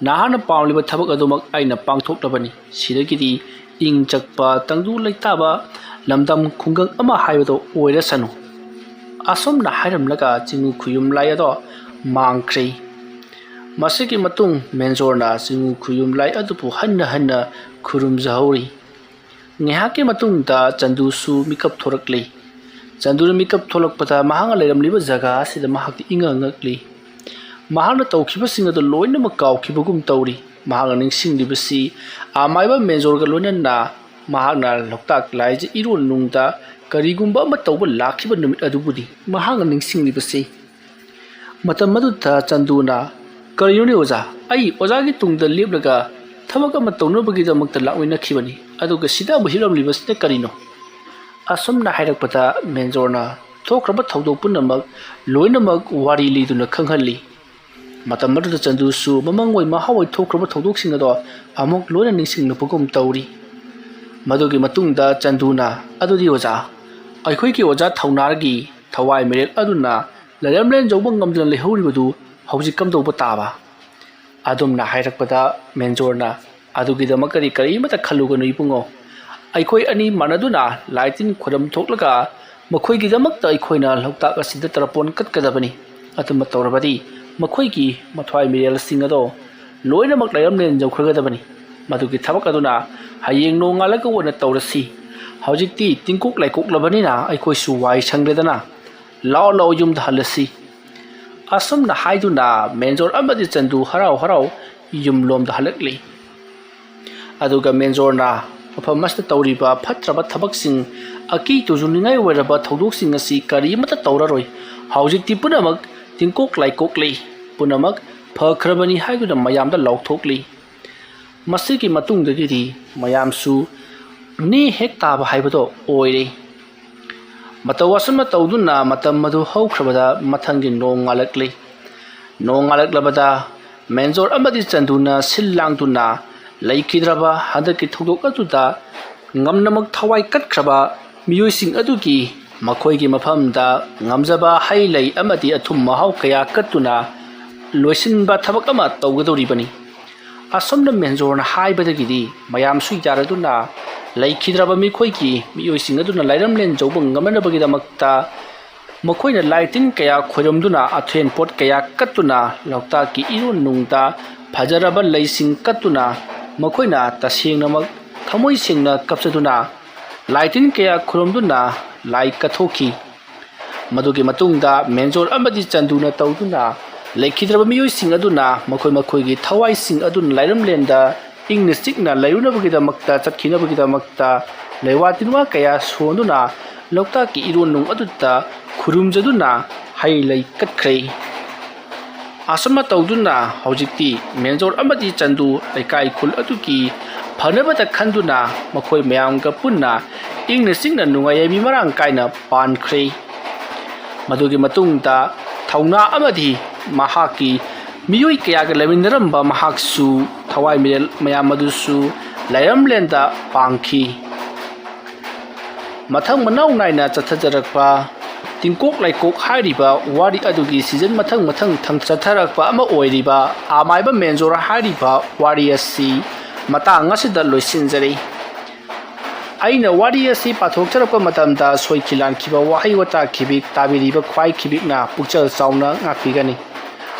ꯅꯍꯥꯛꯅ ꯄꯥꯝꯂꯤꯕ ꯊꯕꯛ ꯑꯗꯨꯃꯛ ꯑꯩꯅ ꯄꯥꯡꯊꯣꯛꯂꯕꯅꯤ꯫ ꯁꯤꯗꯒꯤꯗꯤ ꯏꯪ ꯆꯛꯄ ꯇꯪꯗꯨ ꯂꯩꯇꯥꯕ ꯂꯝꯗꯝ ꯈꯨꯡꯒꯪ ꯑꯃ ꯍꯥꯏꯕꯗꯣ ꯑꯣꯏꯔꯁꯅꯨ꯫ ꯑꯁꯨꯝꯅ ꯍꯥꯏꯔꯝꯂꯒ ꯆꯤꯉꯨ ꯈꯨꯌꯨꯝ ꯂꯥꯏ ꯑꯗꯣ ꯃꯥꯡꯈ꯭ꯔꯦ꯫ ꯃꯁꯤꯒꯤ ꯃꯇꯨꯡ ꯃꯦꯟꯖꯣꯔꯅ ꯆꯤꯉꯨ ꯈꯨꯌꯨꯝ ꯂꯥꯏ ꯑꯗꯨꯕꯨ ꯍꯟꯅ ꯍꯟꯅ ꯈꯨꯔꯨꯝꯖꯍꯧꯔꯤ꯫ ꯉꯥꯏꯍꯥꯛꯀꯤ ꯃꯇꯨꯡꯗ ꯆꯟꯗꯨꯁꯨ ꯃꯤꯀꯞ ꯊꯣꯔꯛꯂꯤ꯫ ꯆꯟꯗꯨꯅ ꯃꯤꯀꯞ ꯊꯣꯛꯂꯛꯄꯗ ꯃꯍꯥꯛꯅ ꯂꯩꯔꯝꯂꯤꯕ ꯖꯒꯥ ꯑꯁꯤꯗ ꯃꯍꯥꯛꯇꯤ ꯏꯉꯛ ꯉꯛꯂꯤ꯫ ꯃꯍꯥꯛꯅ ꯇꯧꯈꯤꯕꯁꯤꯡ ꯑꯗꯨ ꯂꯣꯏꯅꯃꯛ ꯀꯥꯎꯈꯤꯕꯒꯨꯝ ꯇꯧꯔꯤ꯫ ꯃꯍꯥꯛꯅ ꯅꯤꯡꯁꯤꯡꯂꯤꯕꯁꯤ ꯑꯃꯥꯏꯕ ꯃꯦꯟꯖꯣꯔꯒ ꯂꯣꯏꯅꯅ ꯃꯍꯥꯛꯅ ꯂꯣꯛꯇꯥꯛ ꯂꯥꯏꯖ ꯏꯔꯣꯜꯅꯨꯡꯗ ꯀꯔꯤꯒꯨꯝꯕ ꯑꯃ ꯇꯧꯕ ꯂꯥꯛꯈꯤꯕ ꯅꯨꯃꯤꯠ ꯑꯗꯨꯕꯨꯗꯤ ꯃꯍꯥꯛꯅ ꯅꯤꯡꯁꯤꯡꯂꯤꯕꯁꯤ꯫ ꯃꯇꯝ ꯑꯗꯨꯗ ꯆꯟꯗꯨꯅ "ꯀꯔꯤꯅꯣꯅꯦ ꯑꯣꯖꯥ, ꯑꯩ ꯑꯣꯖꯥꯒꯤ ꯇꯨꯡꯗ ꯂꯦꯞꯂꯒ ꯊꯕꯛ ꯑꯃ ꯇꯧꯅꯕꯒꯤꯗꯃꯛꯇ ꯂꯥꯛꯃꯤꯟꯅꯈꯤꯕꯅꯤ, ꯑꯗꯨꯒ ꯁꯤꯗ ꯑꯃꯨꯛ ꯍꯤꯞꯂꯝꯂꯤꯕꯁꯤꯅ ꯀꯔꯤꯅꯣ?" ꯑꯁꯨꯝꯅ ꯍꯥꯏꯔꯛꯄꯗ ꯃꯦꯟꯖꯣꯔꯅ ꯊꯣꯛꯈ꯭ꯔꯕ ꯊꯧꯗꯣꯛ ꯄꯨꯝꯅꯃꯛ ꯂꯣꯏꯅꯃꯛ ꯋꯥꯔꯤ ꯂꯤꯗꯨꯅ ꯈꯪꯍꯜꯂꯤ꯫ ꯃꯇꯝ ꯑꯗꯨꯗ ꯆꯟꯗꯨꯁꯨ ꯃꯃꯪꯑꯣꯏ ꯃꯍꯥꯎꯑꯣꯏ ꯊꯣꯛꯈ꯭ꯔꯕ ꯊꯧꯗꯣꯛꯁꯤꯡ ꯑꯗꯣ ꯑꯃꯨꯛ ꯂꯣꯏꯅ ꯅꯤꯡꯁꯤꯡꯂꯛꯄꯒꯨꯝ ꯇꯧꯔꯤ꯫ ꯃꯗꯨꯒꯤ ꯃꯇꯨꯡꯗ ꯆꯟꯗꯨꯅ "ꯑꯗꯨꯗꯤ ꯑꯣꯖꯥ, ꯑꯩꯈꯣꯏꯒꯤ ꯑꯣꯖꯥ ꯊꯧꯅꯥꯔꯒꯤ ꯊꯋꯥꯏ ꯃꯤꯔꯦꯜ ꯑꯗꯨꯅ ꯂꯩꯔꯝ ꯂꯦꯟꯖꯧꯕ ꯉꯝꯗꯅ ꯂꯩꯍꯧꯔꯤꯕꯗꯨ ꯍꯧꯖꯤꯛ ꯀꯝꯗꯧꯕ ꯇꯥꯕ?" ꯑꯗꯨꯝꯅ ꯍꯥꯏꯔꯛꯄꯗ ꯃꯦꯟꯖꯣꯔꯅ "ꯑꯗꯨꯒꯤꯗꯃꯛꯇꯗꯤ ꯀꯔꯤꯃꯠꯇ ꯈꯜꯂꯨꯒꯅꯨ ꯏꯕꯨꯡꯉꯣ꯫ ꯑꯩꯈꯣꯏ ꯑꯅꯤ ꯃꯥꯟꯅꯗꯨꯅ ꯂꯥꯏ ꯇꯤꯟ ꯈꯨꯔꯨꯝ ꯊꯣꯛꯂꯒ ꯃꯈꯣꯏꯒꯤꯗꯃꯛꯇ ꯑꯩꯈꯣꯏꯅ ꯂꯣꯛꯇꯥꯛ ꯑꯁꯤꯗ ꯇꯔꯄꯣꯟ ꯀꯠꯀꯗꯕꯅꯤ꯫ ꯑꯗꯨꯝꯕ ꯇꯧꯔꯕꯗꯤ ꯃꯈꯣꯏꯒꯤ ꯃꯊ꯭ꯋꯥꯏ ꯃꯤꯔꯦꯜꯁꯤꯡ ꯑꯗꯣ ꯂꯣꯏꯅꯃꯛ ꯂꯩꯔꯝ ꯂꯦꯟꯖꯧꯈ꯭ꯔꯒꯗꯕꯅꯤ꯫ ꯃꯗꯨꯒꯤ ꯊꯕꯛ ꯑꯗꯨꯅ ꯍꯌꯦꯡ ꯅꯣꯡꯉꯥꯜꯂꯒ ꯑꯣꯏꯅ ꯇꯧꯔꯁꯤ꯫ ꯍꯧꯖꯤꯛꯇꯤ ꯇꯤꯡꯀꯣꯛ ꯂꯥꯏꯀꯣꯛꯂꯕꯅꯤꯅ ꯑꯩꯈꯣꯏꯁꯨ ꯋꯥꯏ ꯁꯪꯂꯦꯗꯅ꯫ ꯂꯥꯛꯑꯣ ꯂꯥꯛꯑꯣ ꯌꯨꯝꯗ ꯍꯜꯂꯁꯤ." ꯑꯁꯨꯝꯅ ꯍꯥꯏꯗꯨꯅ ꯃꯦꯟꯖꯣꯔ ꯑꯃꯗꯤ ꯆꯟꯗꯨ ꯍꯔꯥꯎ ꯍꯔꯥꯎ ꯌꯨꯝꯂꯣꯝꯗ ꯍꯜꯂꯛꯂꯤ꯫ ꯑꯗꯨꯒ ꯃꯦꯟꯖꯣꯔꯅ ꯃꯐꯝ ꯑꯁꯤꯗ ꯇꯧꯔꯤꯕ ꯐꯠꯇ꯭ꯔꯕ ꯊꯕꯛꯁꯤꯡ, ꯑꯀꯤ ꯇꯨꯖꯨꯡꯅꯤꯡꯉꯥꯏ ꯑꯣꯏꯔꯕ ꯊꯧꯗꯣꯛꯁꯤꯡ ꯑꯁꯤ ꯀꯔꯤꯃꯠꯇ ꯇꯧꯔꯔꯣꯏ, ꯍꯧꯖꯤꯛꯇꯤ ꯄꯨꯝꯅꯃꯛ ꯇꯤꯡꯀꯣꯛ ꯂꯥꯏꯀꯣꯛꯂꯤ, ꯄꯨꯝꯅꯃꯛ ꯐꯈ꯭ꯔꯕꯅꯤ ꯍꯥꯏꯗꯨꯅ ꯃꯌꯥꯝꯗ ꯂꯥꯎꯊꯣꯛꯂꯤ꯫ ꯃꯁꯤꯒꯤ ꯃꯇꯨꯡꯗꯒꯤꯗꯤ ꯃꯌꯥꯝꯁꯨ ꯅꯦ ꯍꯦꯛ ꯇꯥꯕ ꯍꯥꯏꯕꯗꯣ ꯑꯣꯏꯔꯦ꯫ ꯃꯇꯧ ꯑꯁꯨꯝꯅ ꯇꯧꯗꯨꯅ ꯃꯇꯝ ꯑꯗꯨ ꯍꯧꯈ꯭ꯔꯕꯗ ꯃꯊꯪꯒꯤ ꯅꯣꯡ ꯉꯥꯜꯂꯛꯂꯤ꯫ ꯅꯣꯡ ꯉꯥꯜꯂꯛꯂꯕꯗ ꯃꯦꯟꯖꯣꯔ ꯑꯃꯗꯤ ꯆꯟꯗꯨꯅ ꯁꯤꯜ ꯂꯥꯡꯗꯨꯅ ꯂꯩꯈꯤꯗ꯭ꯔꯕ ꯍꯟꯗꯛꯀꯤ ꯊꯧꯗꯣꯛ ꯑꯗꯨꯗ ꯉꯝꯅꯃꯛ ꯊꯋꯥꯏ ꯀꯠꯈ꯭ꯔꯕ ꯃꯤꯑꯣꯏꯁꯤꯡ ꯑꯗꯨꯒꯤ ꯃꯈꯣꯏꯒꯤ ꯃꯐꯝꯗ ꯉꯝꯖꯕ ꯍꯩ ꯂꯩ ꯑꯃꯗꯤ ꯑꯊꯨꯝ ꯃꯍꯥꯎ ꯀꯌꯥ ꯀꯠꯇꯨꯅ ꯂꯣꯏꯁꯤꯟꯕ ꯊꯕꯛ ꯑꯃ ꯇꯧꯒꯗꯧꯔꯤꯕꯅꯤ ꯑꯁꯣꯝꯅ ꯃꯦꯟꯖꯣꯔꯅ ꯍꯥꯏꯕꯗꯒꯤꯗꯤ ꯃꯌꯥꯝꯁꯨ ꯌꯥꯔꯗꯨꯅ ꯂꯩꯈꯤꯗ꯭ꯔꯕ ꯃꯤꯈꯣꯏꯒꯤ ꯃꯤꯑꯣꯏꯁꯤꯡ ꯑꯗꯨꯅ ꯂꯥꯏꯔꯝꯂꯦꯟ ꯖꯧꯕ ꯉꯝꯅꯕꯒꯤꯗꯃꯛꯇ ꯃꯈꯣꯏꯅ ꯂꯥꯏꯇꯤꯟ ꯀꯌꯥ ꯈꯣꯏꯔꯝꯗꯨꯅ ꯑꯊꯦꯟꯄꯣꯠ ꯀꯌꯥ ꯀꯠꯇꯨꯅ ꯂꯣꯛꯇꯥꯛꯀꯤ ꯏꯔꯣꯟꯅꯨꯡꯗ ꯐꯖꯔꯕ ꯂꯩꯁꯤꯡ ꯀꯠꯇꯨꯅ ꯃꯈꯣꯏꯅ ꯇꯁꯦꯡꯅꯃꯛ ꯊꯃꯣꯏ ꯁꯦꯡꯅ ꯀꯞꯆꯗꯨꯅ ꯂꯥꯏꯇꯤꯟ ꯀꯌꯥ ꯈꯨꯔꯨꯝꯗꯨꯅ ꯂꯥꯏ ꯀꯠꯊꯣꯛꯈꯤ ꯃꯗꯨꯒꯤ ꯃꯇꯨꯡꯗ ꯃꯦꯟꯖꯣꯔ ꯑꯃꯗꯤ ꯆꯟꯗꯨꯅ ꯇꯧꯗꯨꯅ ꯂꯩꯈꯤꯗ꯭ꯔꯕ ꯃꯤꯑꯣꯏꯁꯤꯡ ꯑꯗꯨꯅ ꯃꯈꯣꯏꯒꯤ ꯊꯋꯥꯏꯁꯤꯡ ꯑꯗꯨꯅ ꯂꯥꯏꯔꯝꯂꯦꯟꯗ ꯏꯪꯅ ꯆꯤꯛꯅ ꯂꯩꯔꯨꯅꯕꯒꯤꯗꯃꯛꯇ ꯆꯠꯈꯤꯅꯕꯒꯤꯗꯃꯛꯇ ꯂꯩꯋꯥ ꯇꯤꯟꯋꯥ ꯀꯌꯥ ꯁꯣꯟꯗꯨꯅ ꯂꯣꯛꯇꯥꯛꯀꯤ ꯏꯔꯣꯟꯅꯨꯡ ꯑꯗꯨꯗ ꯈꯨꯔꯨꯝꯖꯗꯨꯅ ꯍꯩ ꯂꯩ ꯀꯠꯈ꯭ꯔꯦ ꯑꯁꯨꯝꯅ ꯇꯧꯗꯨꯅ ꯍꯧꯖꯤꯛꯇꯤ ꯃꯦꯟꯖꯣꯔ ꯑꯃꯗꯤ ꯆꯟꯗꯨ ꯂꯩꯀꯥꯏ ꯈꯨꯜ ꯑꯗꯨꯒꯤ ꯐꯅꯕꯗ ꯈꯟꯗꯨꯅ ꯃꯈꯣꯏ ꯃꯌꯥꯝꯒ ꯄꯨꯟꯅ ꯏꯪꯅ ꯆꯤꯛꯅ ꯅꯨꯡꯉꯥꯏ ꯌꯥꯏꯕꯤ ꯃꯔꯥꯡ ꯀꯥꯏꯅ ꯄꯥꯟꯈ꯭ꯔꯦ ꯃꯗꯨꯒꯤ ꯃꯇꯨꯡꯗ ꯊꯧꯅꯥ ꯑꯃꯗꯤ ꯃꯍꯥꯛꯀꯤ ꯃꯤꯑꯣꯏ ꯀꯌꯥꯒ ꯂꯩꯃꯤꯟꯅꯔꯝꯕ ꯃꯍꯥꯛꯁꯨ ꯊꯋꯥꯏ ꯃꯌꯥꯝ ꯑꯗꯨꯁꯨ ꯂꯥꯏꯔꯝꯂꯦꯟꯗ ꯄꯥꯡꯈꯤ ꯃꯊꯪ ꯃꯅꯥꯎ ꯅꯥꯏꯅ ꯆꯠꯊꯖꯔꯛꯄ ꯇꯤꯡꯀꯣꯛ ꯂꯥꯏꯀꯣꯛ ꯍꯥꯏꯔꯤꯕ ꯋꯥꯔꯤ ꯑꯗꯨꯒꯤ ꯁꯤꯖꯟ ꯃꯊꯪ ꯆꯠꯊꯔꯛꯄ ꯑꯃ ꯑꯣꯏꯔꯤꯕ ꯑꯃꯥꯏꯕ ꯃꯦꯟꯖꯣꯔ ꯍꯥꯏꯔꯤꯕ ꯋꯥꯔꯤ ꯑꯁꯤ ꯃꯇꯥꯡ ꯑꯁꯤꯗ ꯂꯣꯏꯁꯤꯟꯖꯔꯤ ꯑꯩꯅ ꯋꯥꯔꯤ ꯑꯁꯤ ꯄꯥꯊꯣꯛꯆꯔꯛꯄ ꯃꯇꯝꯗ ꯁꯣꯏꯈꯤ ꯂꯥꯟꯈꯤꯕ ꯋꯥꯍꯩ ꯋꯥꯇꯥ ꯈꯤꯕꯤꯛ ꯇꯥꯕꯤꯔꯤꯕ ꯈ꯭ꯋꯥꯏ ꯈꯤꯕꯤꯛꯅ ꯄꯨꯛꯆꯦꯜ ꯆꯥꯎꯅ ꯉꯥꯛꯄꯤꯒꯅꯤ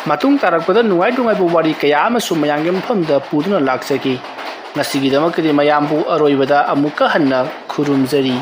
ꯃꯇꯨꯡ ꯇꯥꯔꯛꯄꯗ ꯅꯨꯡꯉꯥꯏꯕ ꯋꯥꯔꯤ ꯀꯌꯥ ꯑꯃꯁꯨ ꯃꯌꯥꯝꯒꯤ ꯃꯐꯝꯗ ꯄꯨꯗꯨꯅ ꯂꯥꯛꯆꯈꯤ ꯉꯁꯤꯒꯤꯗꯃꯛꯇꯗꯤ ꯃꯌꯥꯝꯕꯨ ꯑꯔꯣꯏꯕꯗ ꯑꯃꯨꯛꯀ ꯍꯟꯅ ꯈꯨꯔꯨꯝꯖꯔꯤ